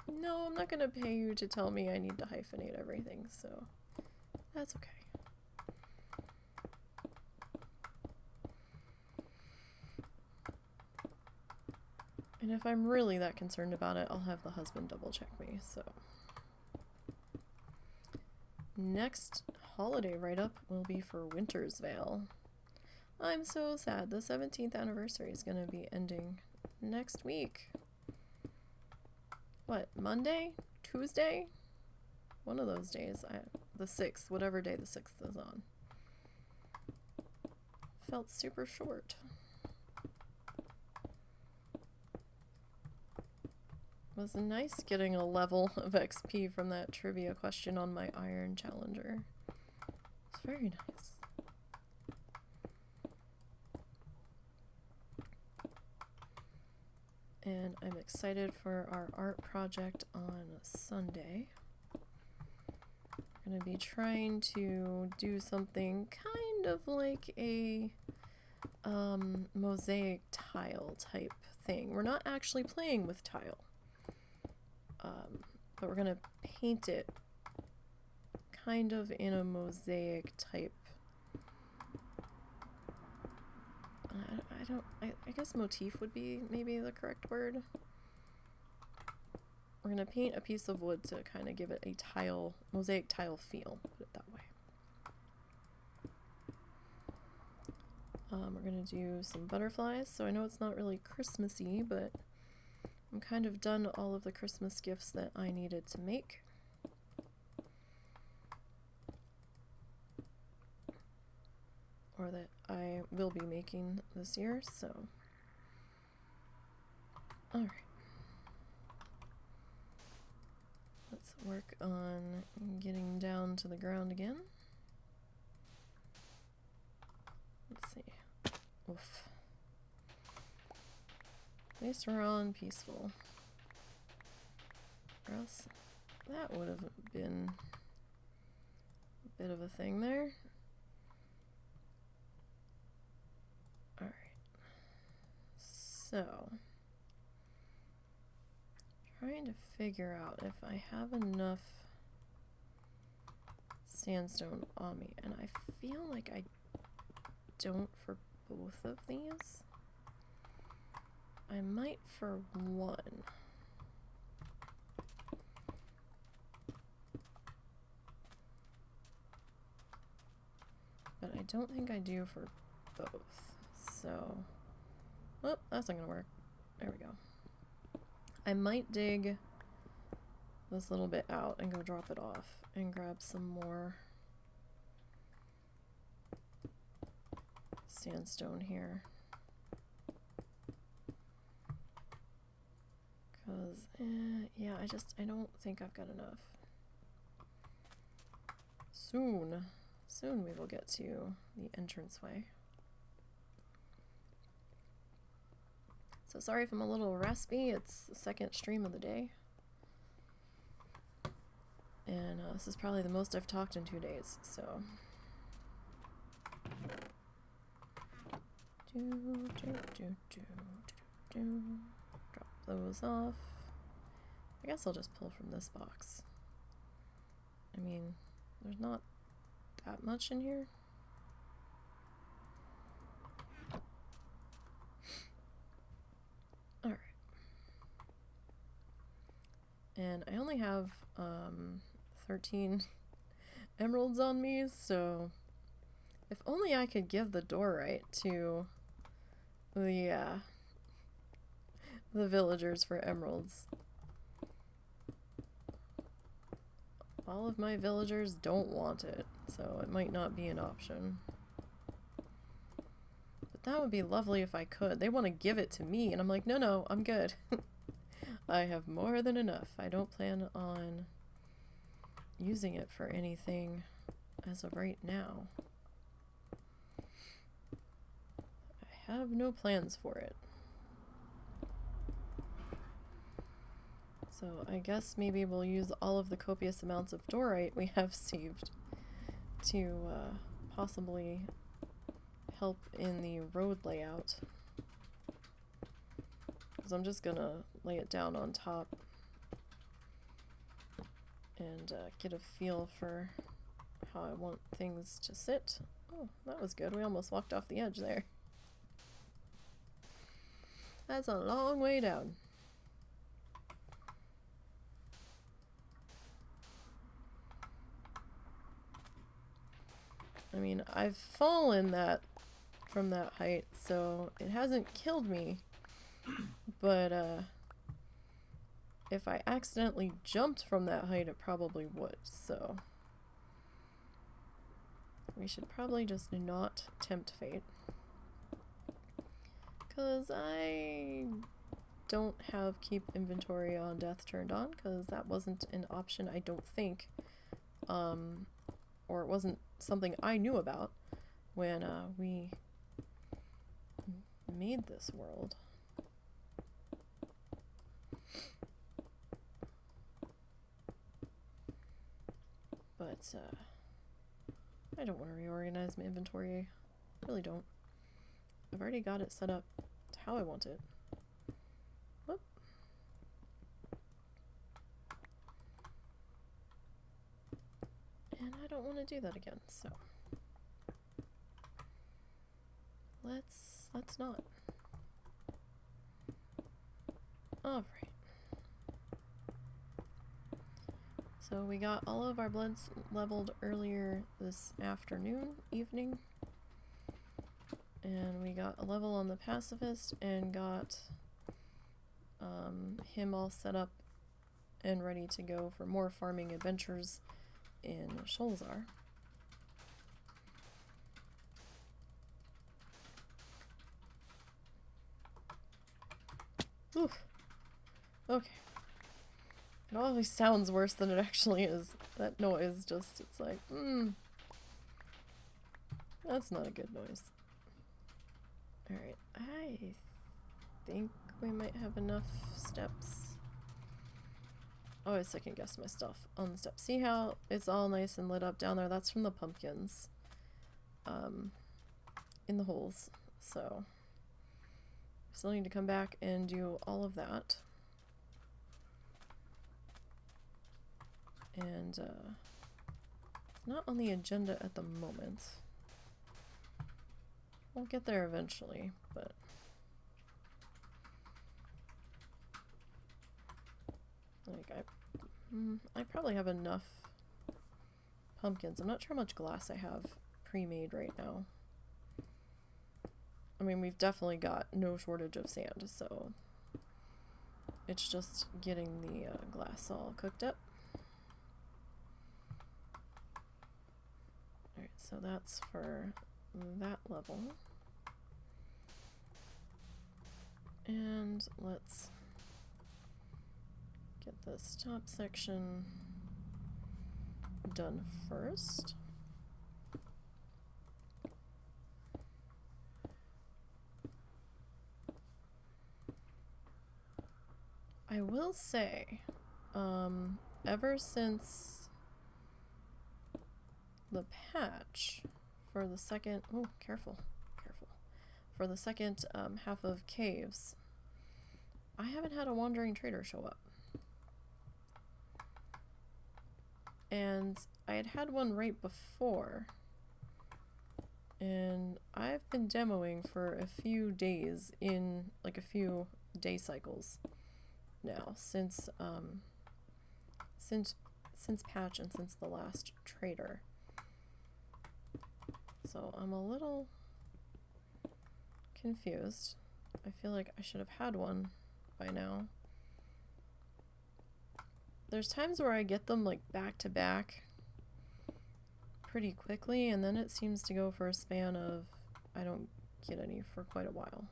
no, I'm not gonna pay you to tell me I need to hyphenate everything, so that's okay. And if I'm really that concerned about it, I'll have the husband double check me, so. Next holiday write-up will be for Winter's Veil. I'm so sad. The 17th anniversary is going to be ending next week. What, Monday? Tuesday? One of those days. The 6th, whatever day the 6th is on. Felt super short. It was nice getting a level of XP from that trivia question on my Iron Challenger. It's very nice. And I'm excited for our art project on Sunday. We're going to be trying to do something kind of like a mosaic tile type thing. We're not actually playing with tile. But we're gonna paint it kind of in a mosaic type. I guess motif would be maybe the correct word. We're gonna paint a piece of wood to kind of give it a mosaic tile feel, put it that way. We're gonna do some butterflies, so I know it's not really Christmassy, but I'm kind of done all of the Christmas gifts that I needed to make. Or that I will be making this year, so. Alright. Let's work on getting down to the ground again. Let's see. Oof. At least we're on peaceful. Or else that would have been a bit of a thing there. Alright. So, trying to figure out if I have enough sandstone on me, and I feel like I don't for both of these. I might for one. But I don't think I do for both. So, oh, that's not gonna work. There we go. I might dig this little bit out and go drop it off and grab some more sandstone here. Because, yeah, I don't think I've got enough. Soon we will get to the entranceway. So sorry if I'm a little raspy, it's the second stream of the day. And this is probably the most I've talked in 2 days, so. Drop those off. I guess I'll just pull from this box. I mean, there's not that much in here. Alright. And I only have 13 emeralds on me, so if only I could give the door right to the villagers for emeralds. All of my villagers don't want it, so it might not be an option. But that would be lovely if I could. They want to give it to me, and I'm like, no, I'm good. I have more than enough. I don't plan on using it for anything as of right now. I have no plans for it. So I guess maybe we'll use all of the copious amounts of dorite we have saved to possibly help in the road layout. Because I'm just gonna lay it down on top and get a feel for how I want things to sit. Oh, that was good. We almost walked off the edge there. That's a long way down. I mean, I've fallen from that height, so it hasn't killed me. But if I accidentally jumped from that height, it probably would, so we should probably just not tempt fate. Because I don't have keep inventory on death turned on, because that wasn't an option, I don't think. Or it wasn't something I knew about when we made this world. But I don't want to reorganize my inventory. I really don't. I've already got it set up to how I want it. Whoop. And I don't want to do that again, so let's not. Alright. So we got all of our bloods leveled earlier this evening. And we got a level on the pacifist and got him all set up and ready to go for more farming adventures in Sholzar. Oof. Okay. It always sounds worse than it actually is. That noise just, it's like, that's not a good noise. Alright, I think we might have enough steps. Oh, I second guessed my stuff on the steps. See how it's all nice and lit up down there? That's from the pumpkins in the holes. So still need to come back and do all of that. And it's not on the agenda at the moment. We'll get there eventually, but like I probably have enough pumpkins. I'm not sure how much glass I have pre-made right now. I mean, we've definitely got no shortage of sand, so It's just getting the glass all cooked up. Alright, so that's for that level. And let's get this top section done first. I will say, ever since the patch for the second, oh, careful, for the second half of Caves, I haven't had a wandering trader show up. And I had one right before, and I've been demoing for a few days in, like, a few day cycles now, since patch and since the last trader. So I'm a little confused. I feel like I should have had one by now. There's times where I get them like back to back pretty quickly, and then it seems to go for a span of I don't get any for quite a while.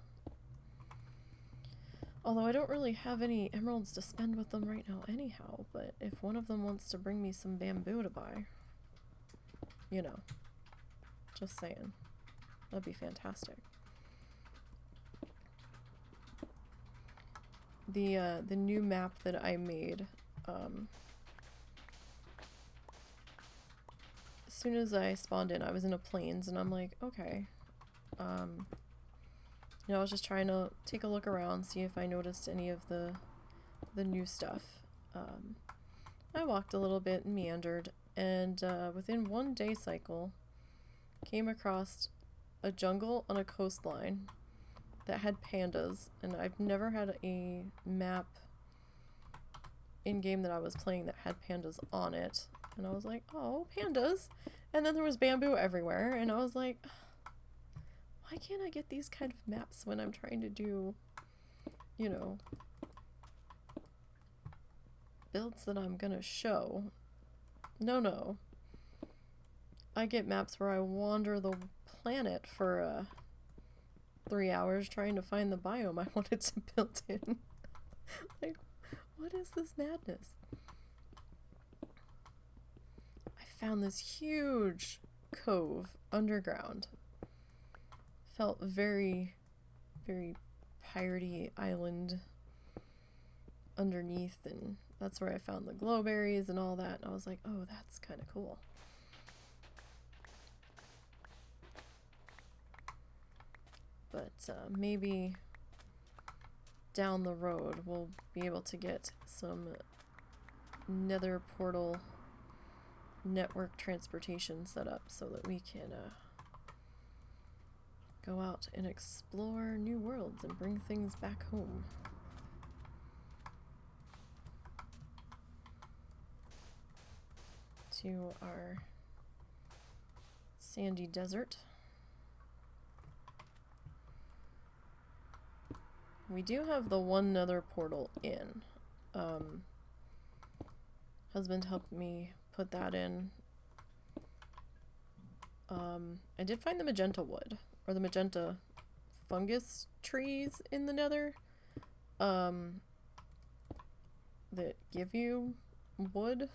Although I don't really have any emeralds to spend with them right now anyhow, but if one of them wants to bring me some bamboo to buy, you know, just saying, that'd be fantastic. The new map that I made, as soon as I spawned in, I was in a plains, and I'm like, okay, you know, I was just trying to take a look around, see if I noticed any of the new stuff. I walked a little bit and meandered, and within one day cycle, came across a jungle on a coastline that had pandas, and I've never had a map in game that I was playing that had pandas on it. And I was like, oh, pandas! And then there was bamboo everywhere, and I was like, why can't I get these kind of maps when I'm trying to do, you know, builds that I'm gonna show? No. I get maps where I wander the planet for 3 hours trying to find the biome I wanted to build in. Like, what is this madness? I found this huge cove underground. Felt very, very piratey island underneath, and that's where I found the glowberries and all that, and I was like, oh, that's kind of cool. But maybe down the road we'll be able to get some nether portal network transportation set up so that we can go out and explore new worlds and bring things back home. To our sandy desert. We do have the one nether portal in. Husband helped me put that in. I did find the magenta wood, or the magenta fungus trees in the nether, that give you wood.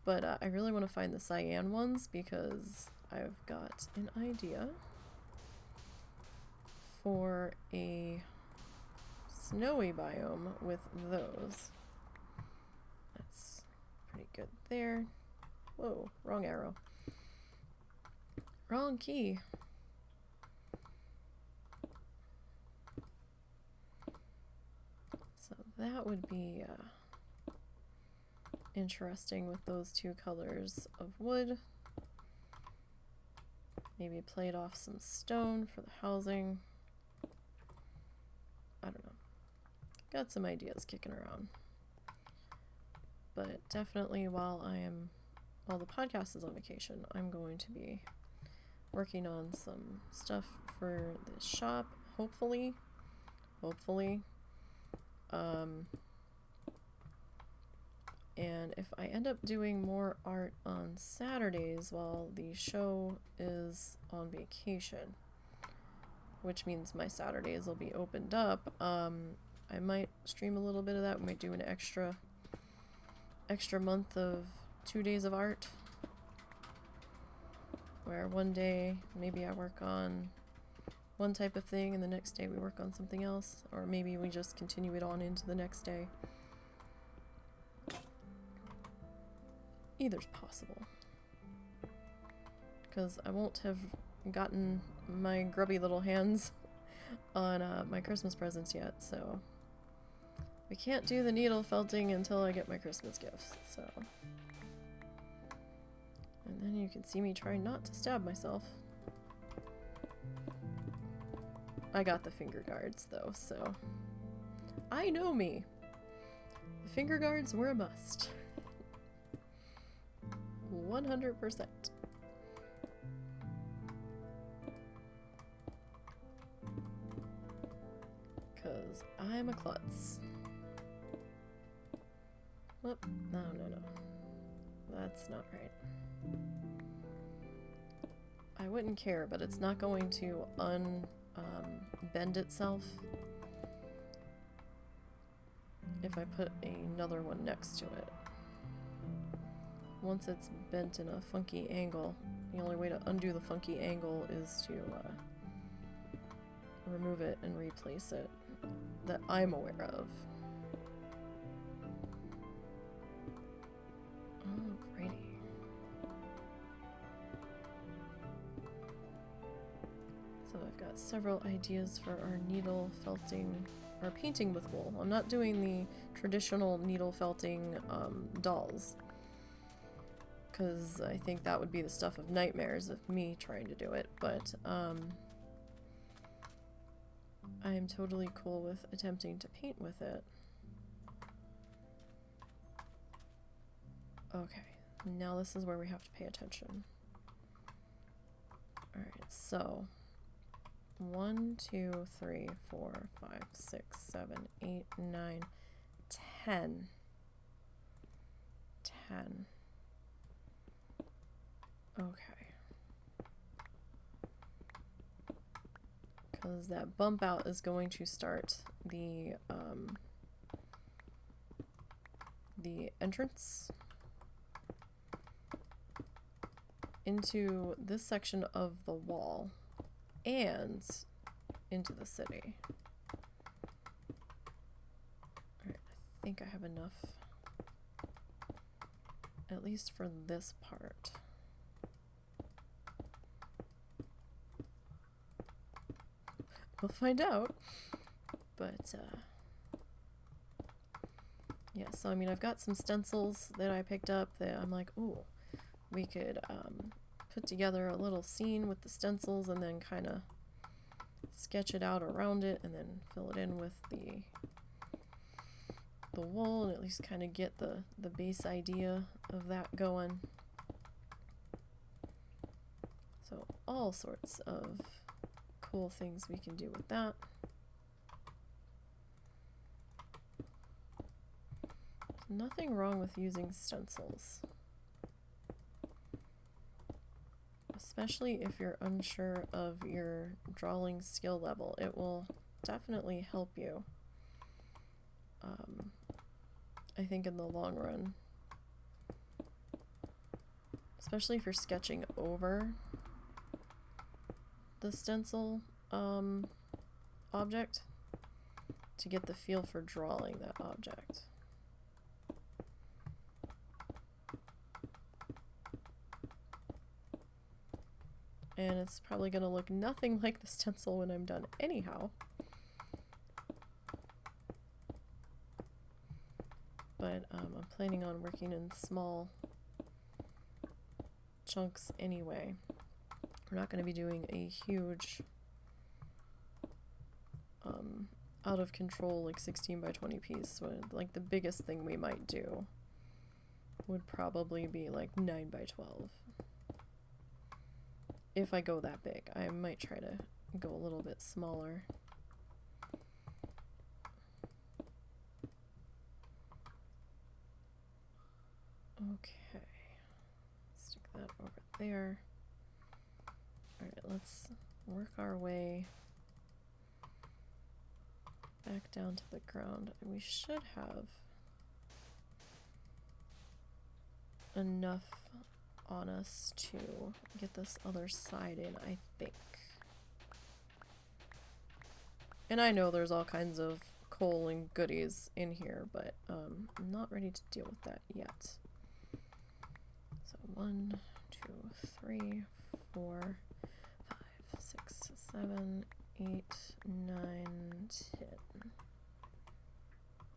But I really want to find the cyan ones because I've got an idea for a snowy biome with those. That's pretty good there. Whoa, wrong arrow. Wrong key. So that would be interesting with those two colors of wood. Maybe plate off some stone for the housing. I don't know. Got some ideas kicking around. But definitely while the podcast is on vacation, I'm going to be working on some stuff for the shop, hopefully. And if I end up doing more art on Saturdays while the show is on vacation, which means my Saturdays will be opened up, I might stream a little bit of that. We might do an extra month of 2 days of art, where one day maybe I work on one type of thing and the next day we work on something else, or maybe we just continue it on into the next day. Either's possible, because I won't have gotten my grubby little hands on my Christmas presents yet, so we can't do the needle felting until I get my Christmas gifts, so. And then you can see me try not to stab myself. I got the finger guards though, so I know me. The finger guards were a must. 100%. Because I'm a klutz. Whoop. No. That's not right. I wouldn't care, but it's not going to bend itself if I put another one next to it. Once it's bent in a funky angle, the only way to undo the funky angle is to remove it and replace it, that I'm aware of. Alrighty. So I've got several ideas for our needle felting, or painting with wool. I'm not doing the traditional needle felting dolls, because I think that would be the stuff of nightmares of me trying to do it, but I am totally cool with attempting to paint with it. Okay, now this is where we have to pay attention. Alright, so 1, 2, 3, 4, 5, 6, 7, 8, 9, 10. 10. Okay. Because that bump out is going to start the entrance into this section of the wall and into the city. Alright, I think I have enough, at least for this part. We'll find out, but yeah, so I mean, I've got some stencils that I picked up that I'm like, ooh, we could put together a little scene with the stencils and then kind of sketch it out around it and then fill it in with the wool and at least kind of get the base idea of that going. So all sorts of cool things we can do with that. Nothing wrong with using stencils, especially if you're unsure of your drawing skill level. It will definitely help you, I think, in the long run, especially if you're sketching over the stencil object to get the feel for drawing that object. And it's probably going to look nothing like the stencil when I'm done anyhow. But I'm planning on working in small chunks anyway. We're not going to be doing a huge out of control like 16 by 20 piece. Like the biggest thing we might do would probably be like 9 by 12. If I go that big, I might try to go a little bit smaller. there. Alright, let's work our way back down to the ground. And we should have enough on us to get this other side in, I think. And I know there's all kinds of coal and goodies in here, but I'm not ready to deal with that yet. So 1, 2, 3, 4, 5, 6, 7, 8, 9, 10.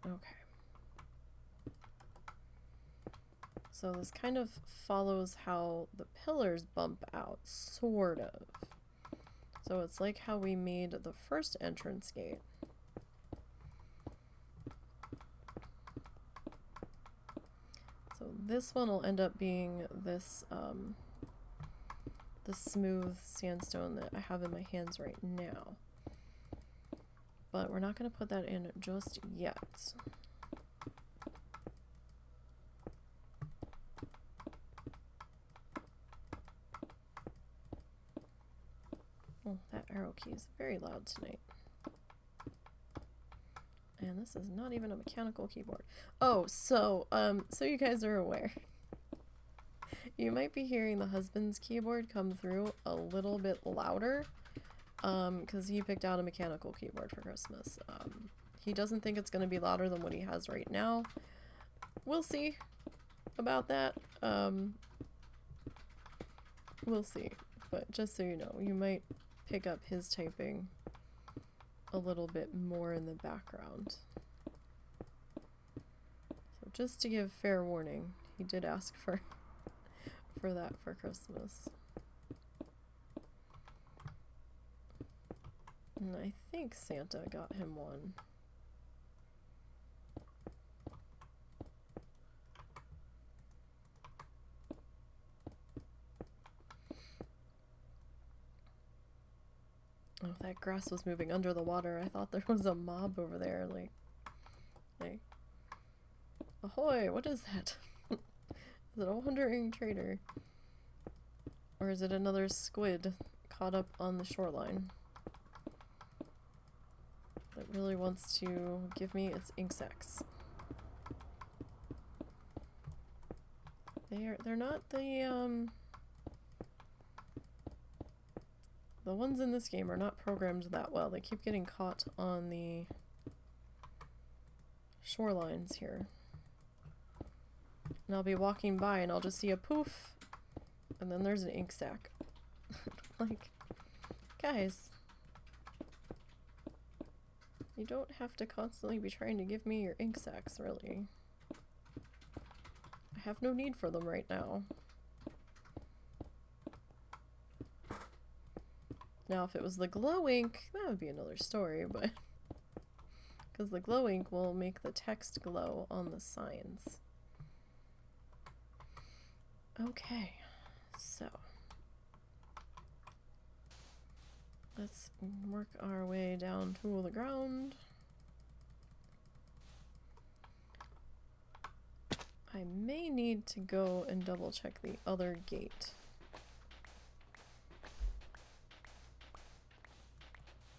Okay. So this kind of follows how the pillars bump out, sort of. So it's like how we made the first entrance gate. So this one will end up being this the smooth sandstone that I have in my hands right now. But we're not going to put that in just yet. Oh, that arrow key is very loud tonight. And this is not even a mechanical keyboard. Oh, so you guys are aware. You might be hearing the husband's keyboard come through a little bit louder, because he picked out a mechanical keyboard for Christmas. He doesn't think it's going to be louder than what he has right now. We'll see about that. We'll see. But just so you know, you might pick up his typing a little bit more in the background. So just to give fair warning, he did ask for that for Christmas. And I think Santa got him one. Oh, that grass was moving under the water. I thought there was a mob over there, like, ahoy, what is that? Is it a wandering trader? Or is it another squid caught up on the shoreline that really wants to give me its ink sacs? They're not the ones in this game are not programmed that well. They keep getting caught on the shorelines here. And I'll be walking by and I'll just see a poof, and then there's an ink sac. Like, guys, you don't have to constantly be trying to give me your ink sacs, really. I have no need for them right now. Now, if it was the glow ink, that would be another story, but because the glow ink will make the text glow on the signs. Okay, so let's work our way down to the ground. I may need to go and double check the other gate.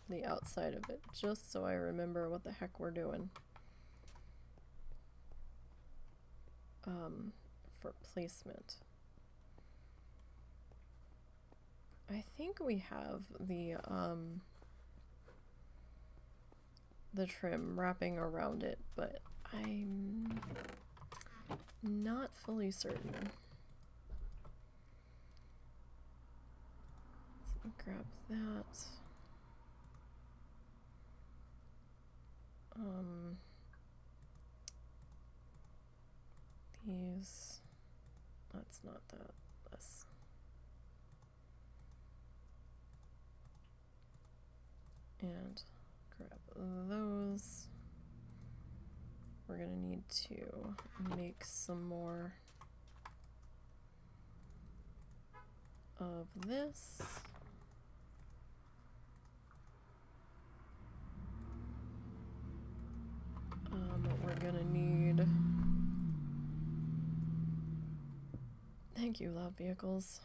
The outside of it, just so I remember what the heck we're doing. For placement. I think we have the trim wrapping around it, but I'm not fully certain. So grab that. These, that's not that, this. And grab those. We're gonna need to make some more of this. We're gonna need, thank you, loud vehicles.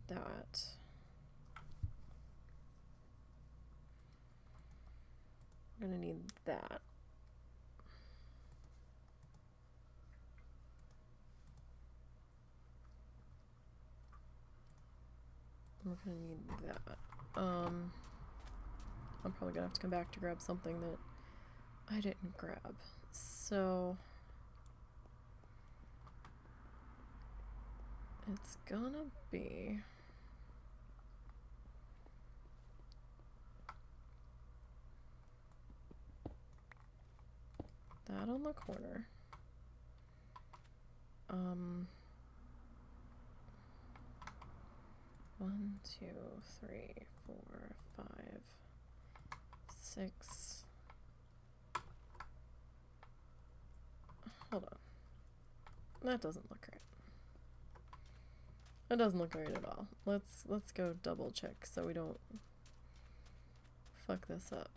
that. We're gonna need that. We're gonna need that. I'm probably gonna have to come back to grab something that I didn't grab. So it's gonna be that on the corner. 1, 2, 3, 4, 5, 6. Hold on. That doesn't look right. That doesn't look right at all. Let's go double check so we don't fuck this up.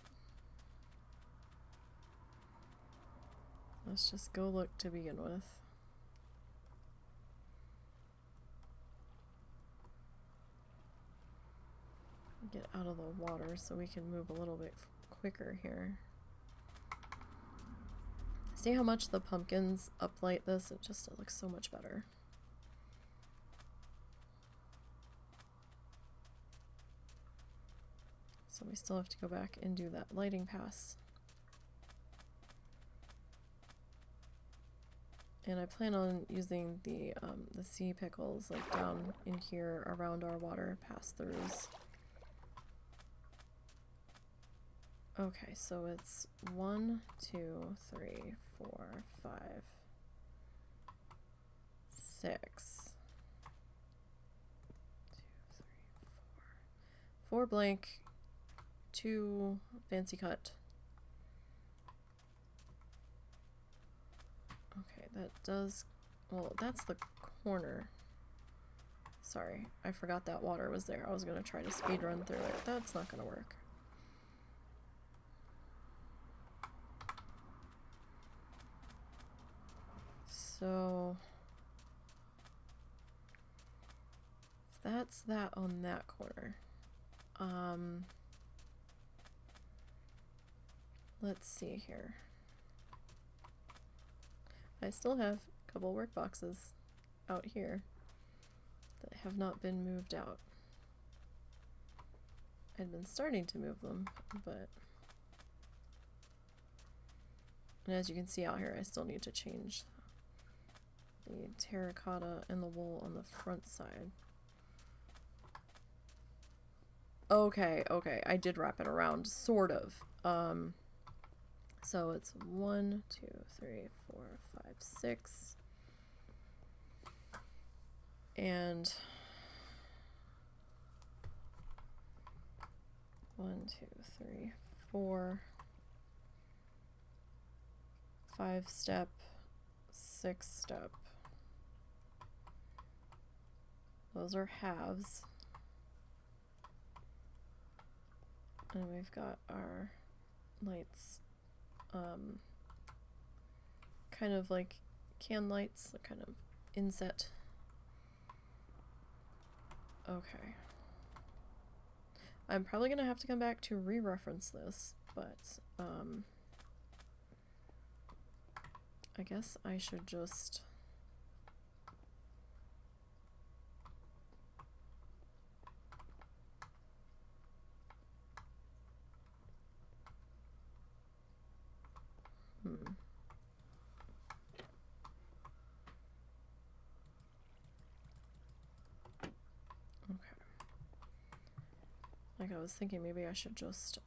Let's just go look to begin with. Get out of the water so we can move a little bit quicker here. See how much the pumpkins uplight this? It looks so much better. So we still have to go back and do that lighting pass. And I plan on using the sea pickles like down in here around our water pass-throughs. Okay, so it's 1, 2, 3, 4, 5, 6. 2, 3, 4. 4 blank, 2 fancy cut. Okay, that does, well, that's the corner. Sorry, I forgot that water was there. I was gonna try to speed run through it. That's not gonna work. So that's that on that corner. Let's see here. I still have a couple work boxes out here that have not been moved out. I'd been starting to move them, but and as you can see out here, I still need to change the terracotta and the wool on the front side. Okay, I did wrap it around, sort of. So it's 1, 2, 3, 4, 5, 6. And 1, 2, 3, 4. 5 step, 6 step. Those are halves. And we've got our lights, kind of like can lights, kind of inset. Okay. I'm probably gonna have to come back to re-reference this, but I guess I should just Okay. Like I was thinking maybe I should just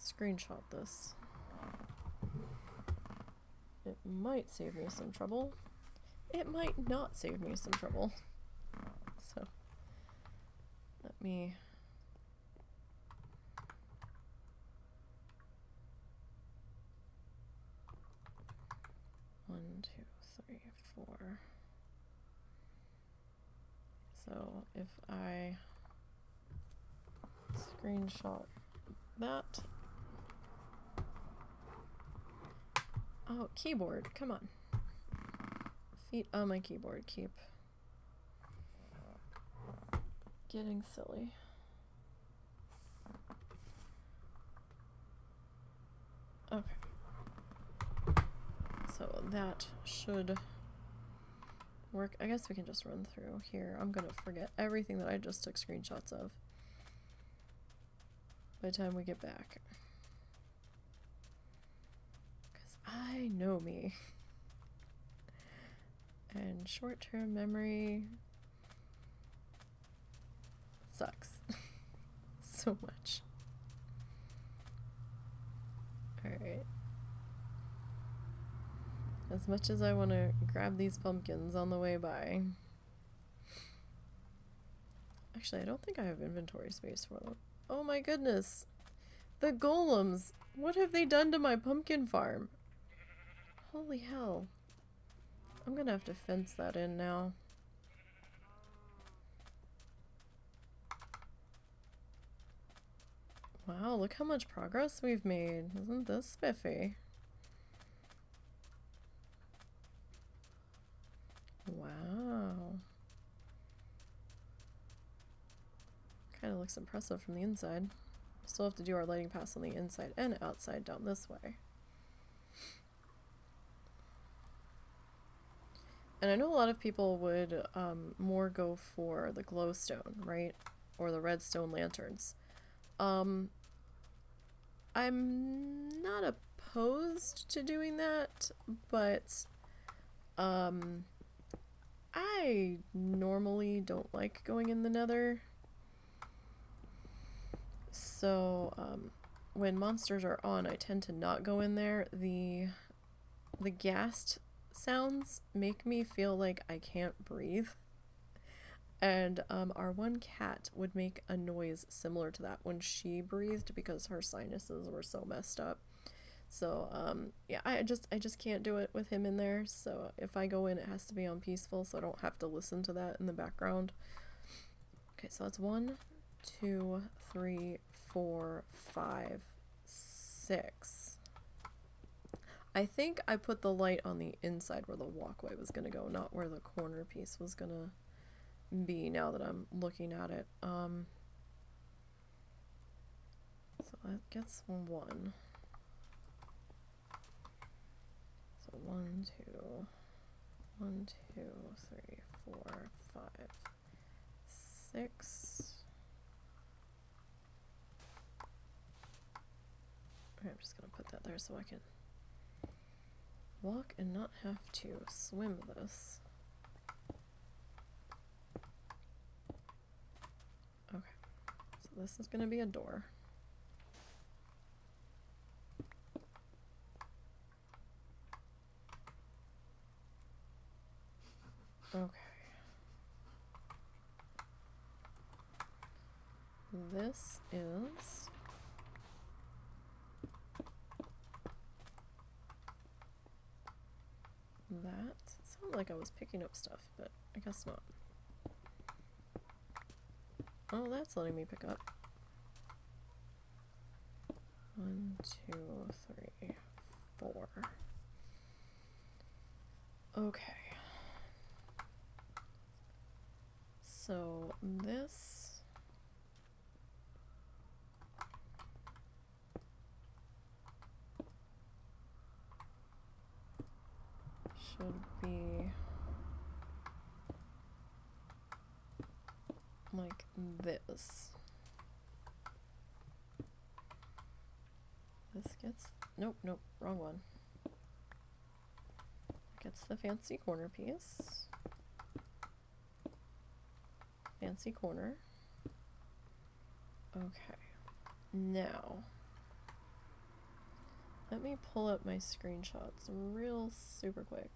screenshot this. It might save me some trouble. It might not save me some trouble. So let me one, two, three, four. So if I screenshot that. Oh, keyboard, come on. Feet on my keyboard, keep getting silly. Okay. So that should work. I guess we can just run through here. I'm gonna forget everything that I just took screenshots of by the time we get back. Because I know me. And short-term memory sucks so much. Alright. As much as I want to grab these pumpkins on the way by. Actually, I don't think I have inventory space for them. Oh my goodness! The golems! What have they done to my pumpkin farm? Holy hell. I'm gonna have to fence that in now. Wow, look how much progress we've made. Isn't this spiffy? Wow. Kind of looks impressive from the inside. Still have to do our lighting pass on the inside and outside down this way. And I know a lot of people would more go for the glowstone, right? Or the redstone lanterns. I'm not opposed to doing that, but I normally don't like going in the nether. So when monsters are on, I tend to not go in there. The ghast sounds make me feel like I can't breathe. And our one cat would make a noise similar to that when she breathed because her sinuses were so messed up. So yeah, I just can't do it with him in there. So if I go in, it has to be on peaceful so I don't have to listen to that in the background. Okay, so that's 1, 2, 3, 4, 5, 6. I think I put the light on the inside where the walkway was gonna go, not where the corner piece was gonna be now that I'm looking at it. So that gets 1. So 1, 2, 1, 2, 3, 4, 5, 6. Okay, I'm just gonna put that there so I can walk and not have to swim this. Okay, so this is gonna be a door. Okay. This is that. It sounded like I was picking up stuff, but I guess not. Oh, that's letting me pick up. 1, 2, 3, 4. Okay. So this should be like this. This gets, nope, wrong one. Gets the fancy corner piece. Fancy corner. Okay. Now, let me pull up my screenshots real super quick.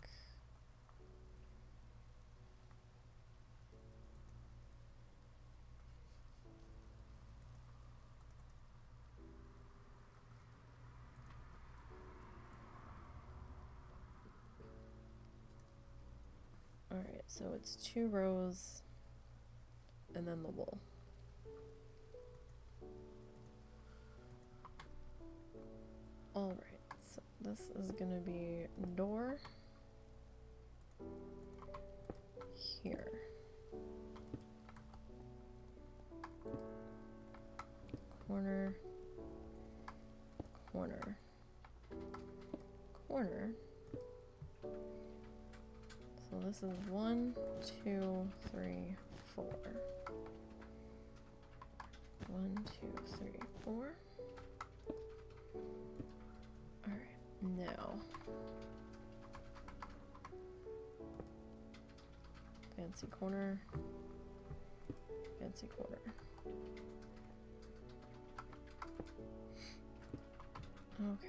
Alright, so it's 2 rows and then the wool. Alright, so this is gonna be door here. corner, corner, corner. So this is 1, 2, 3, 4. 1, 2, 3, 4. Alright, now fancy corner, fancy corner. Okay.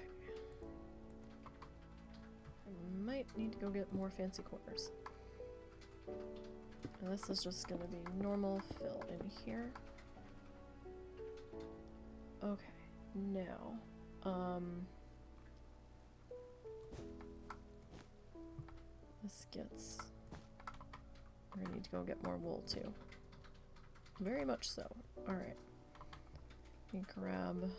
I might need to go get more fancy corners. And this is just gonna be normal fill in here. Okay, now, this gets, we're gonna need to go get more wool too. Very much so. Alright. Let me grab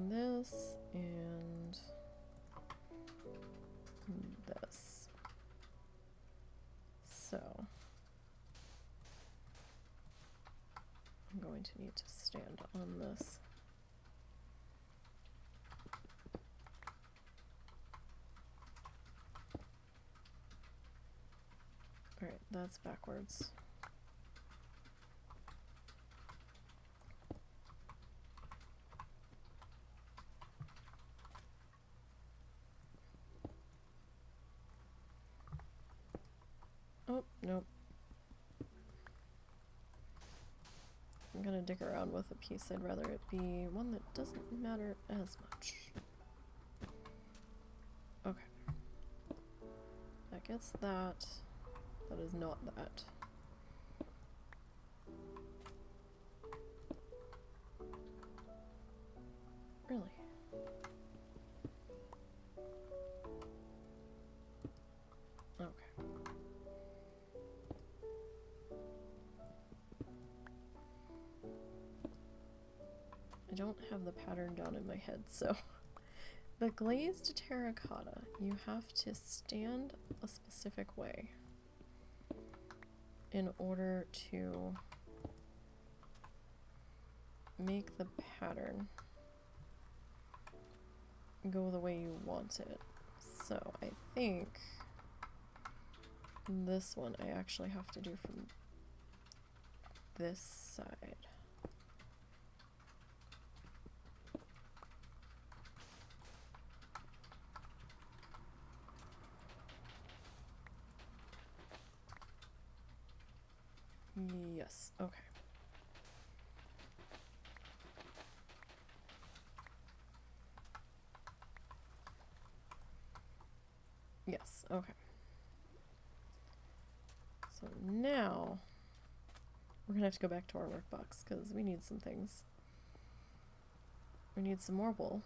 this and this. So I'm going to need to stand on this. Alright, that's backwards. Oh, nope. I'm gonna dig around with a piece. I'd rather it be one that doesn't matter as much. Okay. That gets that. That is not that. Really? Okay. I don't have the pattern down in my head, so the glazed terracotta, you have to stand a specific way in order to make the pattern go the way you want it. So I think this one I actually have to do from this side. Yes, okay. Yes, okay. So now we're gonna have to go back to our workbox because we need some things. We need some more wool.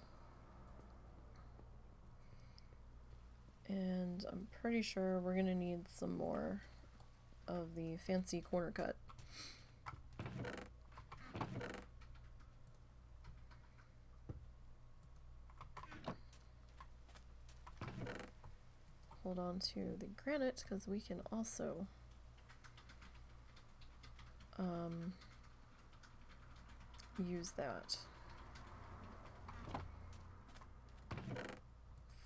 And I'm pretty sure we're gonna need some more of the fancy corner cut. Hold on to the granite because we can also use that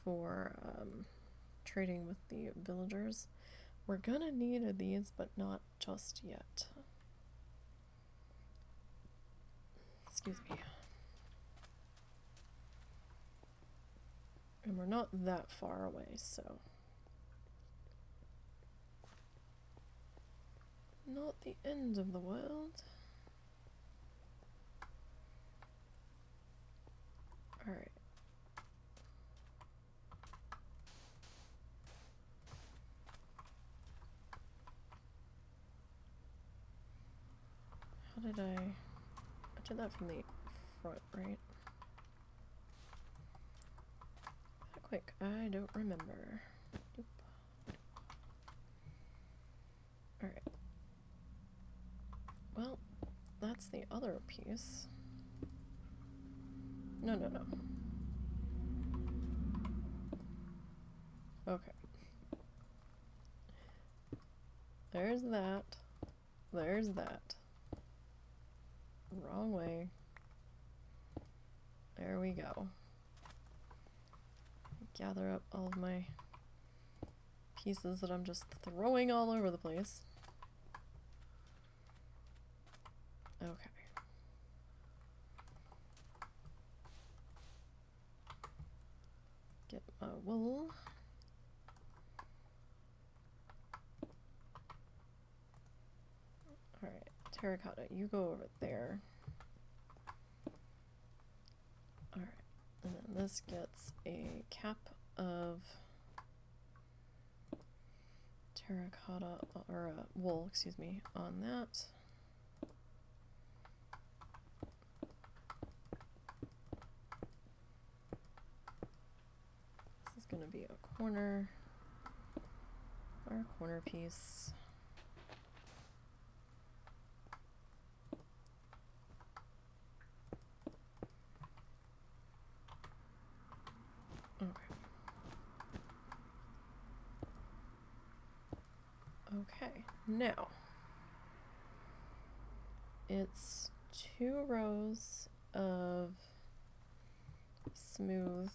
for trading with the villagers. We're gonna need these, but not just yet. Excuse me. And we're not that far away, so not the end of the world. Alright. How did I did that from the front, right? That quick, I don't remember. Nope. Alright. Well, that's the other piece. No. Okay. There's that. There's that. wrong way. There we go. Gather up all of my pieces that I'm just throwing all over the place. Okay. Get my wool. Alright, terracotta, you go over there. Alright, and then this gets a cap of terracotta, or wool, excuse me, on that. This is going to be a corner, our corner piece. Okay, now it's 2 rows of smooth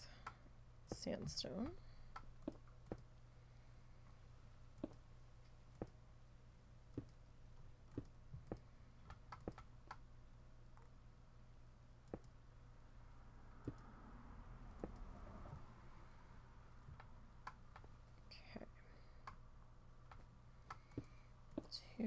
sandstone. Okay. 2.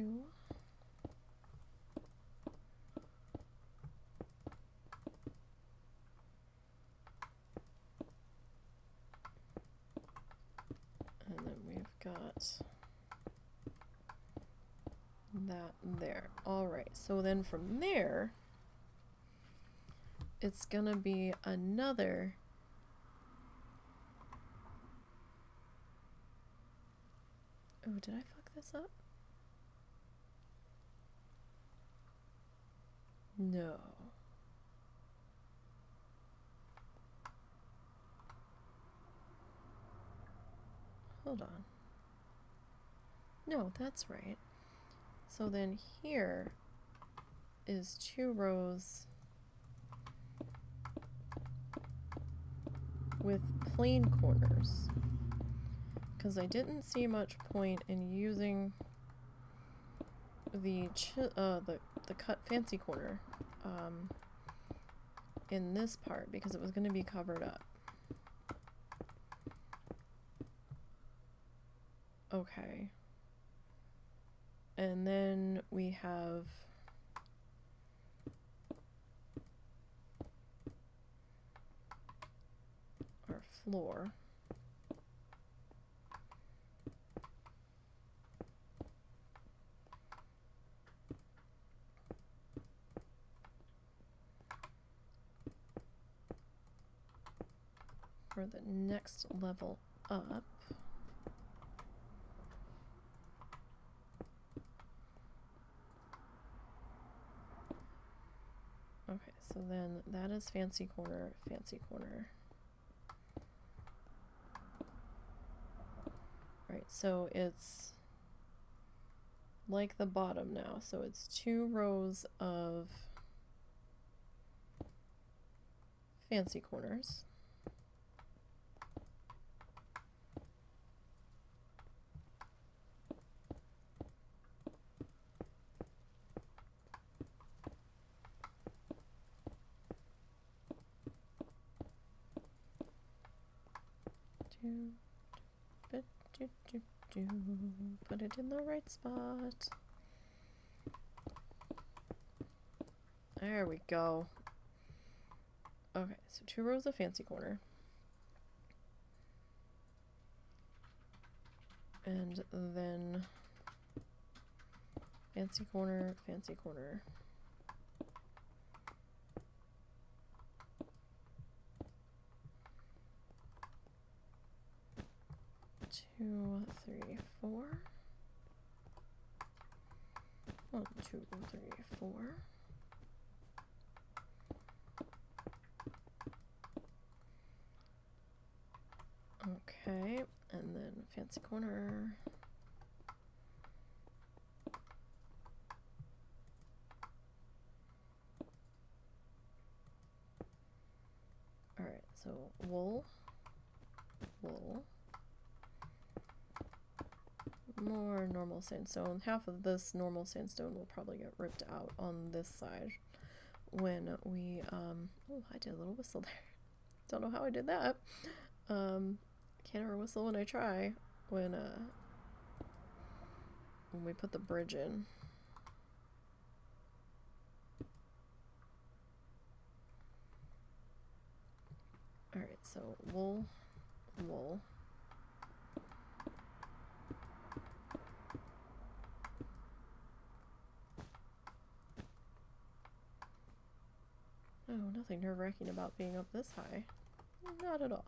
And then we've got that there. All right, so then from there, it's gonna be another oh, did I fuck this up? No. Hold on. No, that's right. So then here is 2 rows with plain corners, because I didn't see much point in using the cut fancy corner in this part, because it was going to be covered up. Okay. And then we have our floor. For the next level up. Okay, so then that is fancy corner, fancy corner. Right, so it's like the bottom now. So it's 2 rows of fancy corners. Put it in the right spot. There we go. Okay, so 2 rows of fancy corner. And then fancy corner, fancy corner. Two, three, four. 1, 2, 3, 4. Okay, and then fancy corner. so wool, wool, more normal sandstone. Half of this normal sandstone will probably get ripped out on this side when we, oh, I did a little whistle there. Don't know how I did that. Can't ever whistle when I try. When we put the bridge in. Alright, so wool, wool. Oh, nothing nerve-wracking about being up this high. Not at all.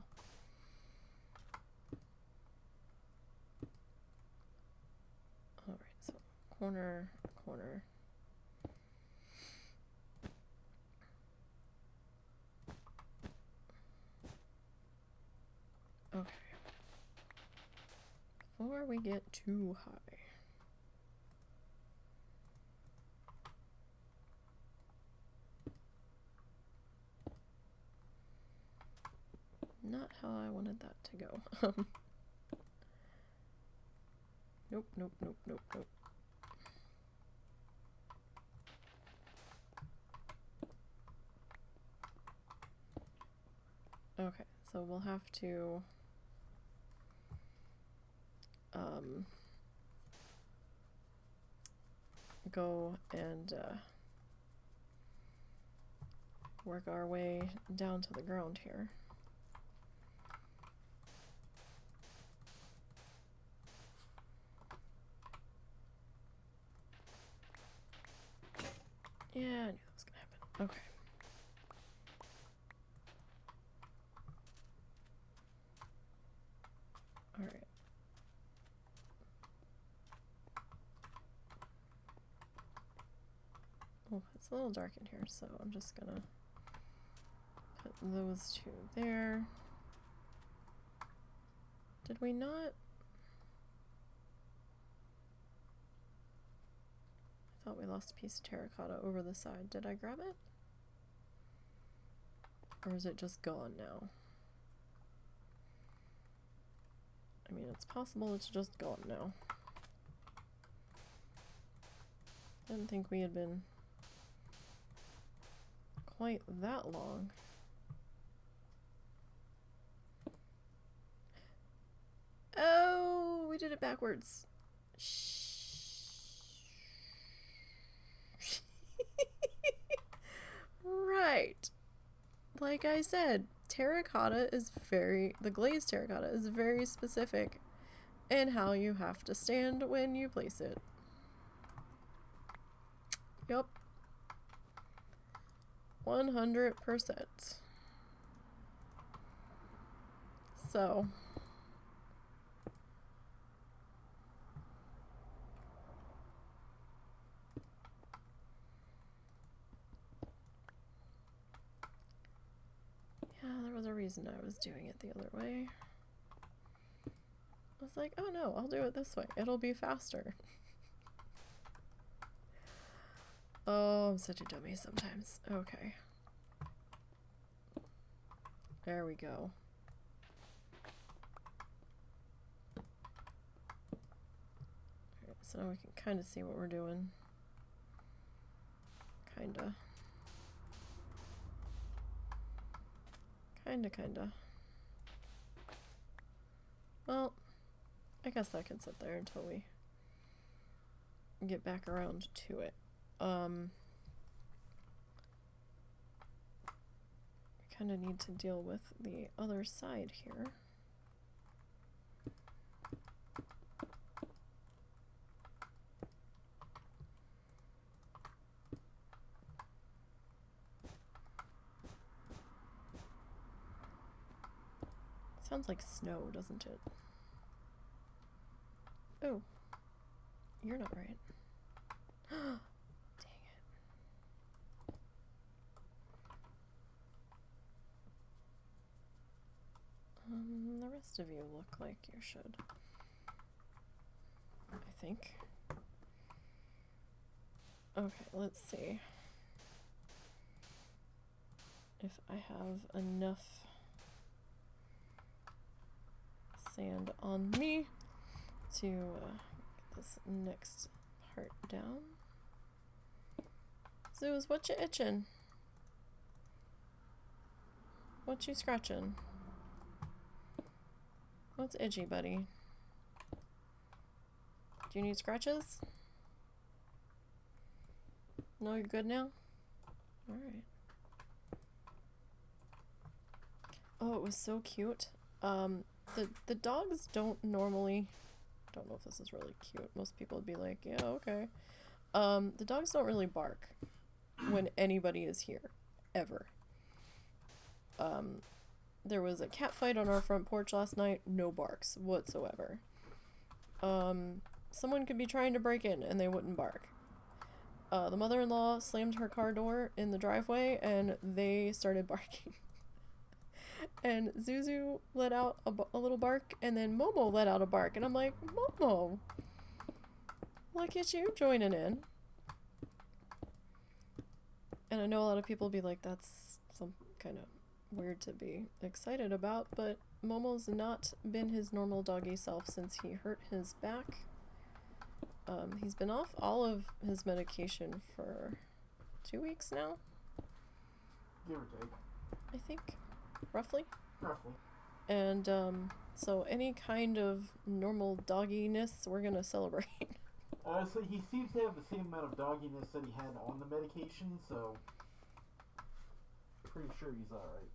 Alright, so corner, corner. Okay. Before we get too high. Not how I wanted that to go. Nope, nope, nope, nope, nope. Okay, so we'll have to go and work our way down to the ground here. Yeah, I knew that was gonna happen. Okay. Alright. Oh, it's a little dark in here, so I'm just gonna put those two there. Did we not? I thought we lost a piece of terracotta over the side. Did I grab it? Or is it just gone now? I mean, it's possible it's just gone now. I didn't think we had been quite that long. Oh, we did it backwards. Right. Like I said, terracotta is the glazed terracotta is very specific in how you have to stand when you place it. Yep. 100%. So. Yeah, there was a reason I was doing it the other way. I was like, oh no, I'll do it this way. It'll be faster. Oh, I'm such a dummy sometimes. Okay. There we go. Alright, so now we can kind of see what we're doing. Kinda. Kinda. Well, I guess that can sit there until we get back around to it. We kind of need to deal with the other side here. Sounds like snow, doesn't it? Oh, you're not right. Dang it. The rest of you look like you should. I think. Okay, let's see if I have enough sand on me to get this next part down. Zeus, what you itching? What you scratching? What's itchy, buddy? Do you need scratches? No, you're good now? Alright. Oh, it was so cute. The dogs don't normally... don't know if this is really cute. Most people would be like, yeah, okay. The dogs don't really bark when anybody is here. Ever. There was a cat fight on our front porch last night. No barks whatsoever. Someone could be trying to break in and they wouldn't bark. The mother-in-law slammed her car door in the driveway and they started barking. And Zuzu let out a little bark, and then Momo let out a bark, and I'm like, Momo, look at you joining in. And I know a lot of people will be like, that's some kind of weird to be excited about, but Momo's not been his normal doggy self since he hurt his back. He's been off all of his medication for 2 weeks now. Give or take. I think, roughly. Roughly. And so any kind of normal dogginess, we're gonna celebrate. Honestly, he seems to have the same amount of dogginess that he had on the medication, so pretty sure he's alright.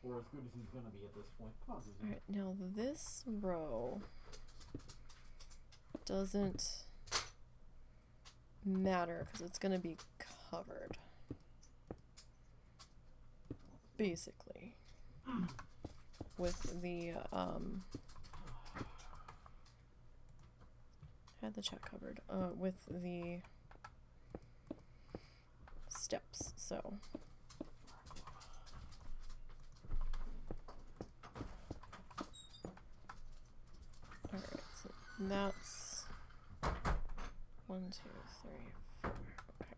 Or as good as he's gonna be at this point. Come on, Susie. Alright, now this row doesn't matter because it's gonna be covered. Basically. With the, had the chat covered, with the steps, so. Alright, so that's 1, 2, 3, 4, okay.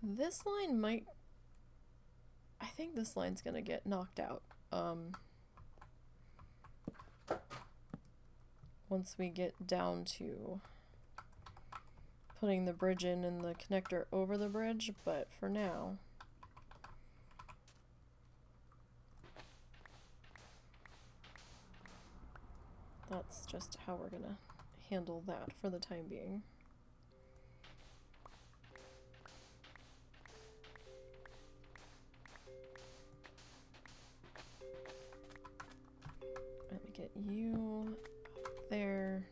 This line might, I think this line's gonna get knocked out. Once we get down to putting the bridge in and the connector over the bridge, but for now, that's just how we're gonna handle that for the time being. Let me get you up there.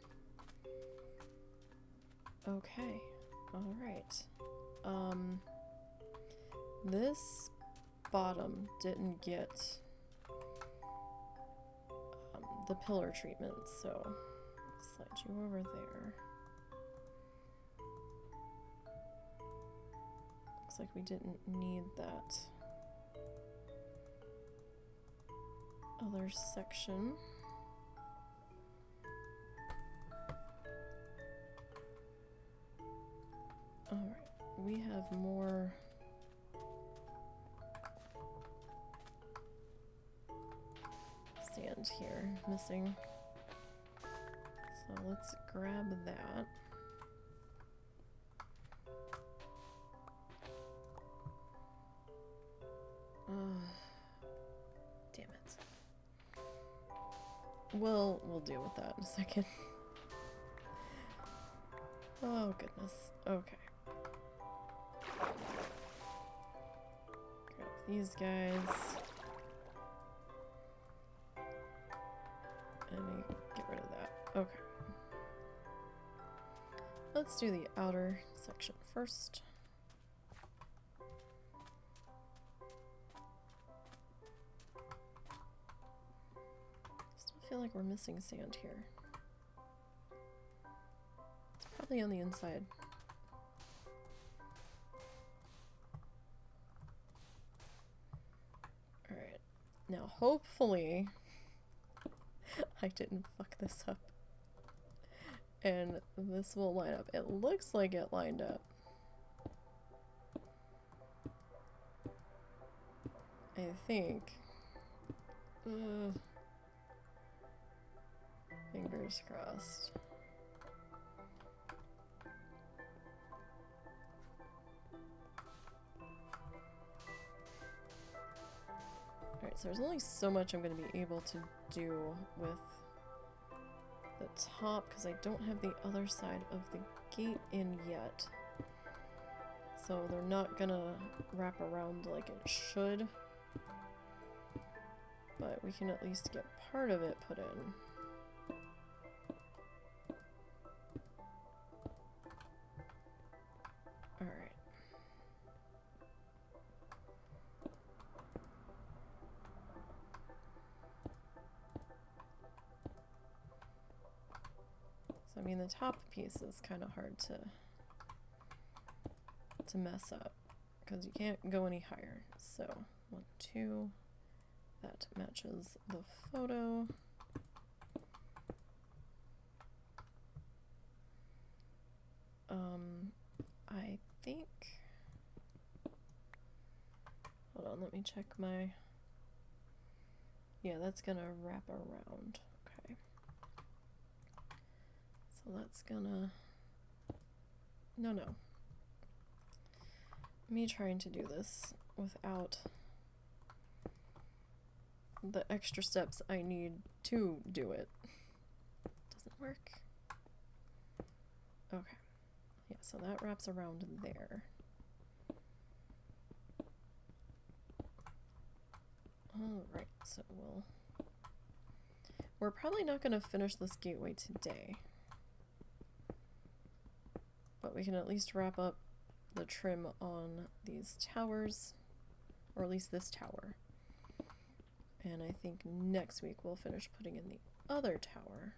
Okay, all right. This bottom didn't get the pillar treatment, so slide you over there. Looks like we didn't need that other section. Alright, we have more sand here missing. So let's grab that. Damn it. We'll deal with that in a second. Oh goodness. Okay. Grab these guys. And get rid of that. Okay. Let's do the outer section first. Still feel like we're missing sand here. It's probably on the inside. Alright. Now hopefully I didn't fuck this up. And this will line up. It looks like it lined up. I think. Fingers crossed. Alright, so there's only so much I'm going to be able to do with the top because I don't have the other side of the gate in yet. So they're not gonna wrap around like it should. But we can at least get part of it put in. Alright. So I mean the top piece is kind of hard to mess up because you can't go any higher. So 1, 2, that matches the photo. I think, hold on, let me check my, yeah, that's gonna wrap around. Okay, so that's gonna, no, me trying to do this without the extra steps I need to do it doesn't work. Okay, yeah, so that wraps around there. Alright, so we're probably not going to finish this gateway today, but we can at least wrap up the trim on these towers, or at least this tower. And I think next week we'll finish putting in the other tower,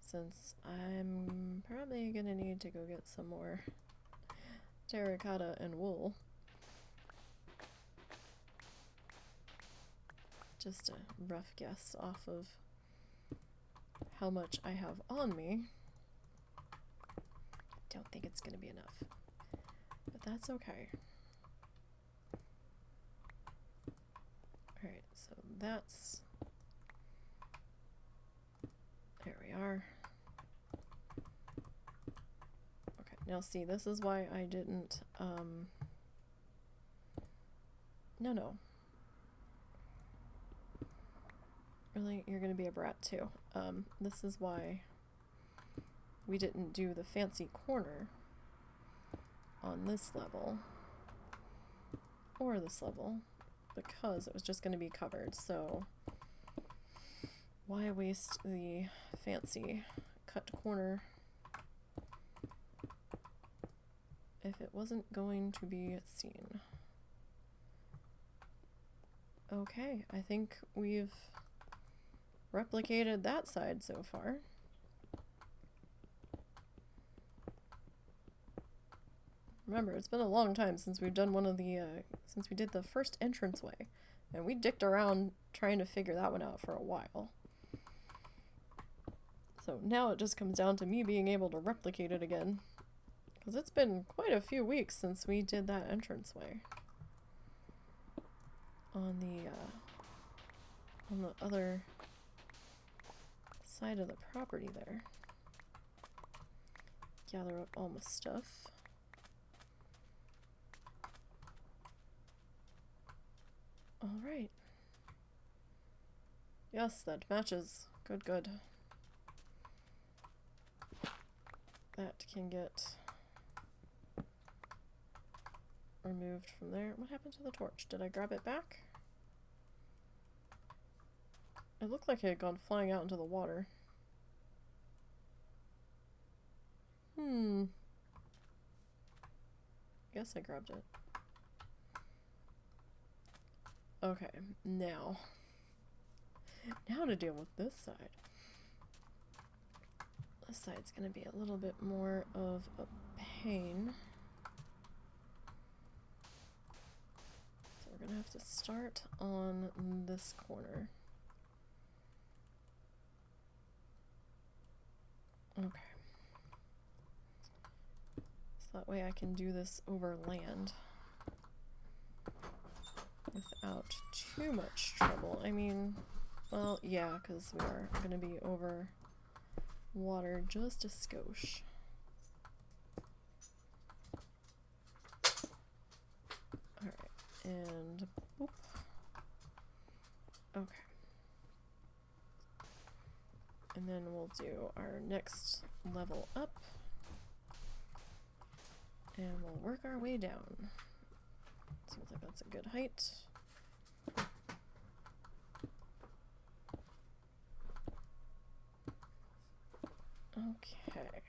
since I'm probably gonna need to go get some more terracotta and wool. Just a rough guess off of how much I have on me. Don't think it's gonna be enough, but that's okay. Alright, so that's, there we are. Okay, now see, this is why I didn't, no. Really, you're gonna be a brat too. This is why we didn't do the fancy corner on this level, or this level, because it was just going to be covered. So why waste the fancy cut corner if it wasn't going to be seen? Okay, I think we've replicated that side so far. Remember, it's been a long time since we've done one of the, since we did the first entranceway, and we dicked around trying to figure that one out for a while. So now it just comes down to me being able to replicate it again, because it's been quite a few weeks since we did that entranceway on the other side of the property there. Gather up all my stuff. Alright. Yes, that matches. Good, good. That can get removed from there. What happened to the torch? Did I grab it back? It looked like it had gone flying out into the water. Guess I grabbed it. Okay, now to deal with this side. This side's gonna be a little bit more of a pain. So we're gonna have to start on this corner. Okay. So that way I can do this over land. without too much trouble. I mean, well, yeah, because we are going to be over water just a skosh. Alright, and boop. Okay. And then we'll do our next level up. And we'll work our way down. Seems like that's a good height. Okay.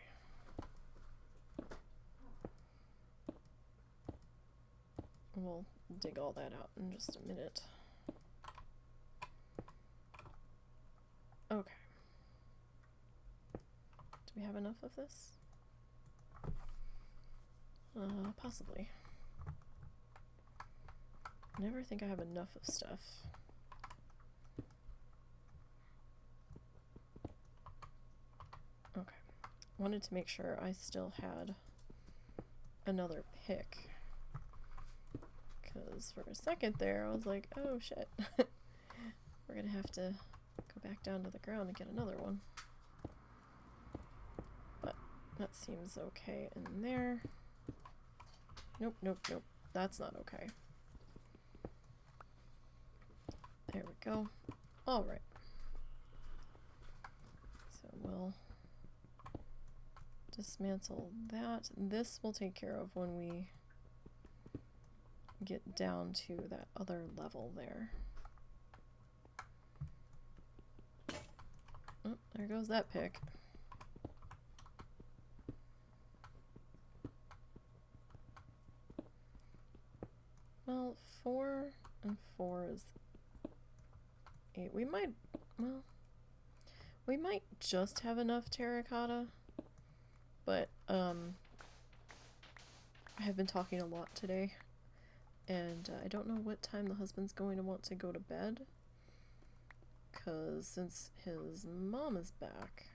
We'll dig all that out in just a minute. Okay. Do we have enough of this? Possibly. Never think I have enough of stuff. Okay. Wanted to make sure I still had another pick. Because for a second there, I was like, oh shit. We're gonna have to go back down to the ground and get another one. But that seems okay in there. Nope, nope, nope. That's not okay. There we go. Alright. So we'll dismantle that. This we'll take care of when we get down to that other level there. Oh, there goes that pick. Well, 4 and 4 is 8. We might, well, we might just have enough terracotta, but I have been talking a lot today, and I don't know what time the husband's going to want to go to bed, because since his mom is back,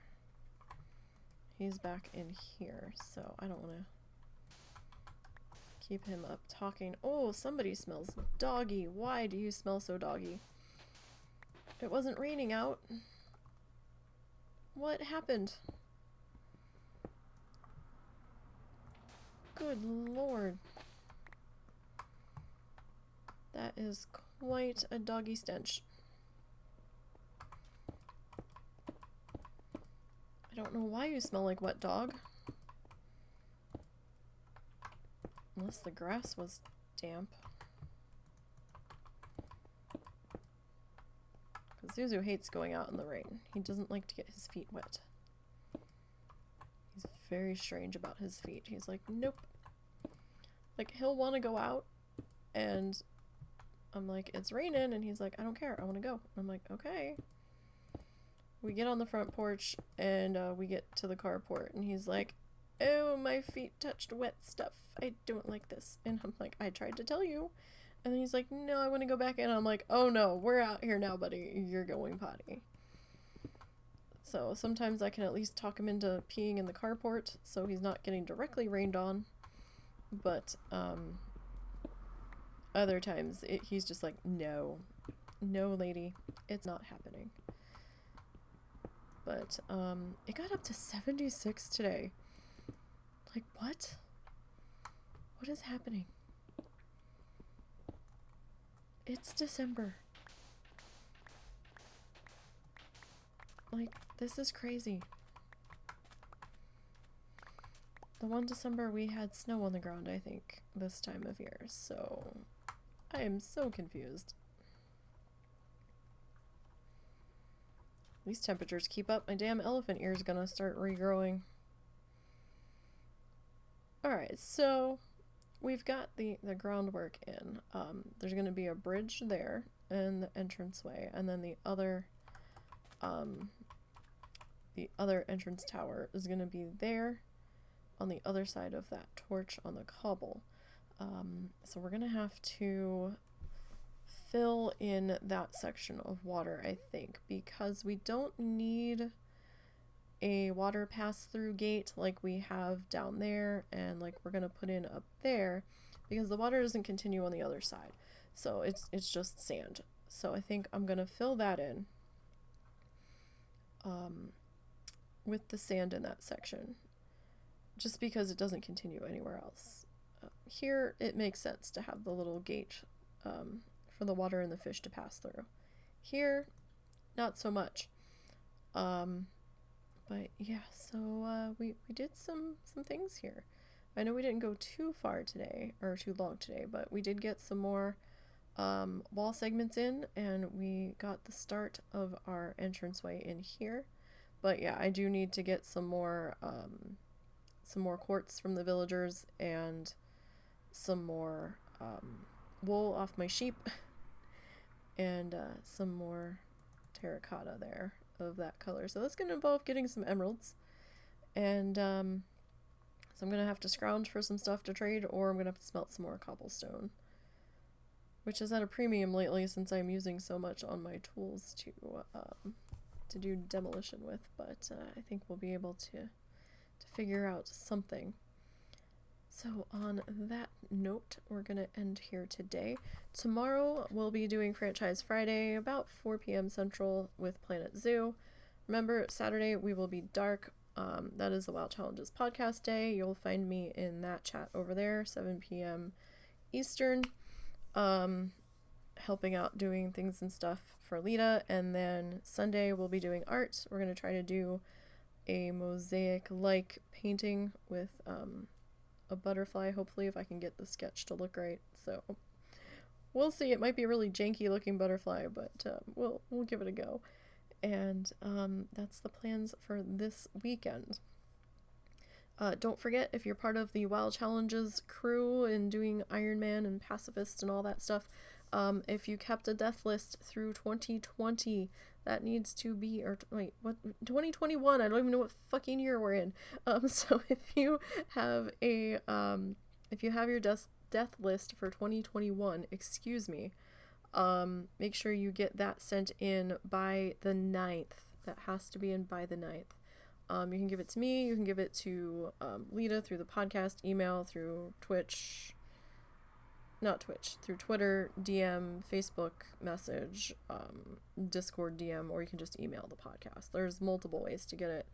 he's back in here, so I don't want to keep him up talking. Oh, somebody smells doggy. Why do you smell so doggy? It wasn't raining out. What happened? Good Lord. That is quite a doggy stench. I don't know why you smell like wet dog. Unless the grass was damp. Because Zuzu hates going out in the rain. He doesn't like to get his feet wet. He's very strange about his feet. He's like, nope. Like, he'll want to go out, and I'm like, it's raining, and he's like, I don't care, I want to go. I'm like, okay. We get on the front porch, and we get to the carport, and he's like, oh, my feet touched wet stuff. I don't like this. And I'm like, I tried to tell you. And then he's like, no, I want to go back in. I'm like, oh no, we're out here now, buddy. You're going potty. So sometimes I can at least talk him into peeing in the carport so he's not getting directly rained on. But other times he's just like, no, lady, it's not happening. But it got up to 76 today. Like, what? What is happening? It's December. Like, this is crazy. The one December we had snow on the ground, I think, this time of year, so I am so confused. These temperatures keep up, my damn elephant ear is gonna start regrowing. Alright, so we've got the groundwork in. There's gonna be a bridge there and the entranceway, and then the other entrance tower is gonna be there on the other side of that torch on the cobble. So we're gonna have to fill in that section of water, I think, because we don't need a water pass-through gate like we have down there and like we're gonna put in up there, because the water doesn't continue on the other side. So it's just sand. So I think I'm gonna fill that in with the sand in that section, just because it doesn't continue anywhere else. Here it makes sense to have the little gate for the water and the fish to pass through. Here, not so much. But yeah, so we did some things here. I know we didn't go too far today, or too long today, but we did get some more wall segments in, and we got the start of our entranceway in here. But yeah, I do need to get some more quartz from the villagers and some more wool off my sheep and some more terracotta there of that color. So that's going to involve getting some emeralds, and so I'm going to have to scrounge for some stuff to trade, or I'm going to have to smelt some more cobblestone, which is at a premium lately since I'm using so much on my tools to do demolition with, but I think we'll be able to figure out something. So on that note, we're going to end here today. Tomorrow we'll be doing Franchise Friday about 4 p.m. Central with Planet Zoo. Remember, Saturday we will be dark. That is the WoW Challenges podcast day. You'll find me in that chat over there, 7 p.m. Eastern, helping out doing things and stuff for Lita. And then Sunday we'll be doing art. We're going to try to do a mosaic-like painting with a butterfly, hopefully, if I can get the sketch to look right. So we'll see. It might be a really janky looking butterfly, but we'll give it a go. And that's the plans for this weekend. Don't forget, if you're part of the WoW Challenges crew and doing Iron Man and Pacifist and all that stuff, if you kept a death list through 2020, that needs to be, or wait, what, 2021, I don't even know what fucking year we're in. So if you have your death list for 2021, excuse me, make sure you get that sent in by the 9th. That has to be in by the 9th. You can give it to me, you can give it to Lita through the podcast, email, through through Twitter, DM, Facebook message, Discord DM, or you can just email the podcast. There's multiple ways to get it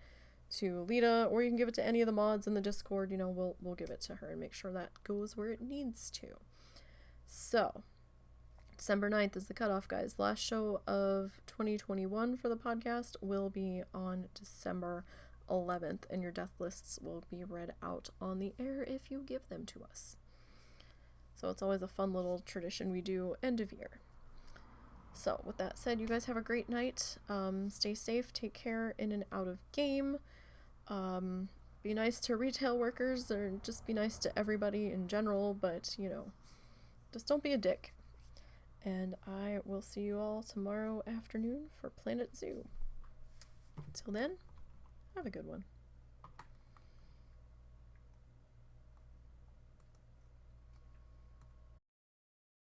to Lita, or you can give it to any of the mods in the Discord. You know, we'll give it to her and make sure that goes where it needs to. So, December 9th is the cutoff, guys. Last show of 2021 for the podcast will be on December 11th, and your death lists will be read out on the air if you give them to us. So it's always a fun little tradition we do end of year. So with that said, you guys have a great night. Stay safe, take care in and out of game. Be nice to retail workers, or just be nice to everybody in general, but, you know, just don't be a dick. And I will see you all tomorrow afternoon for Planet Zoo. Until then, have a good one.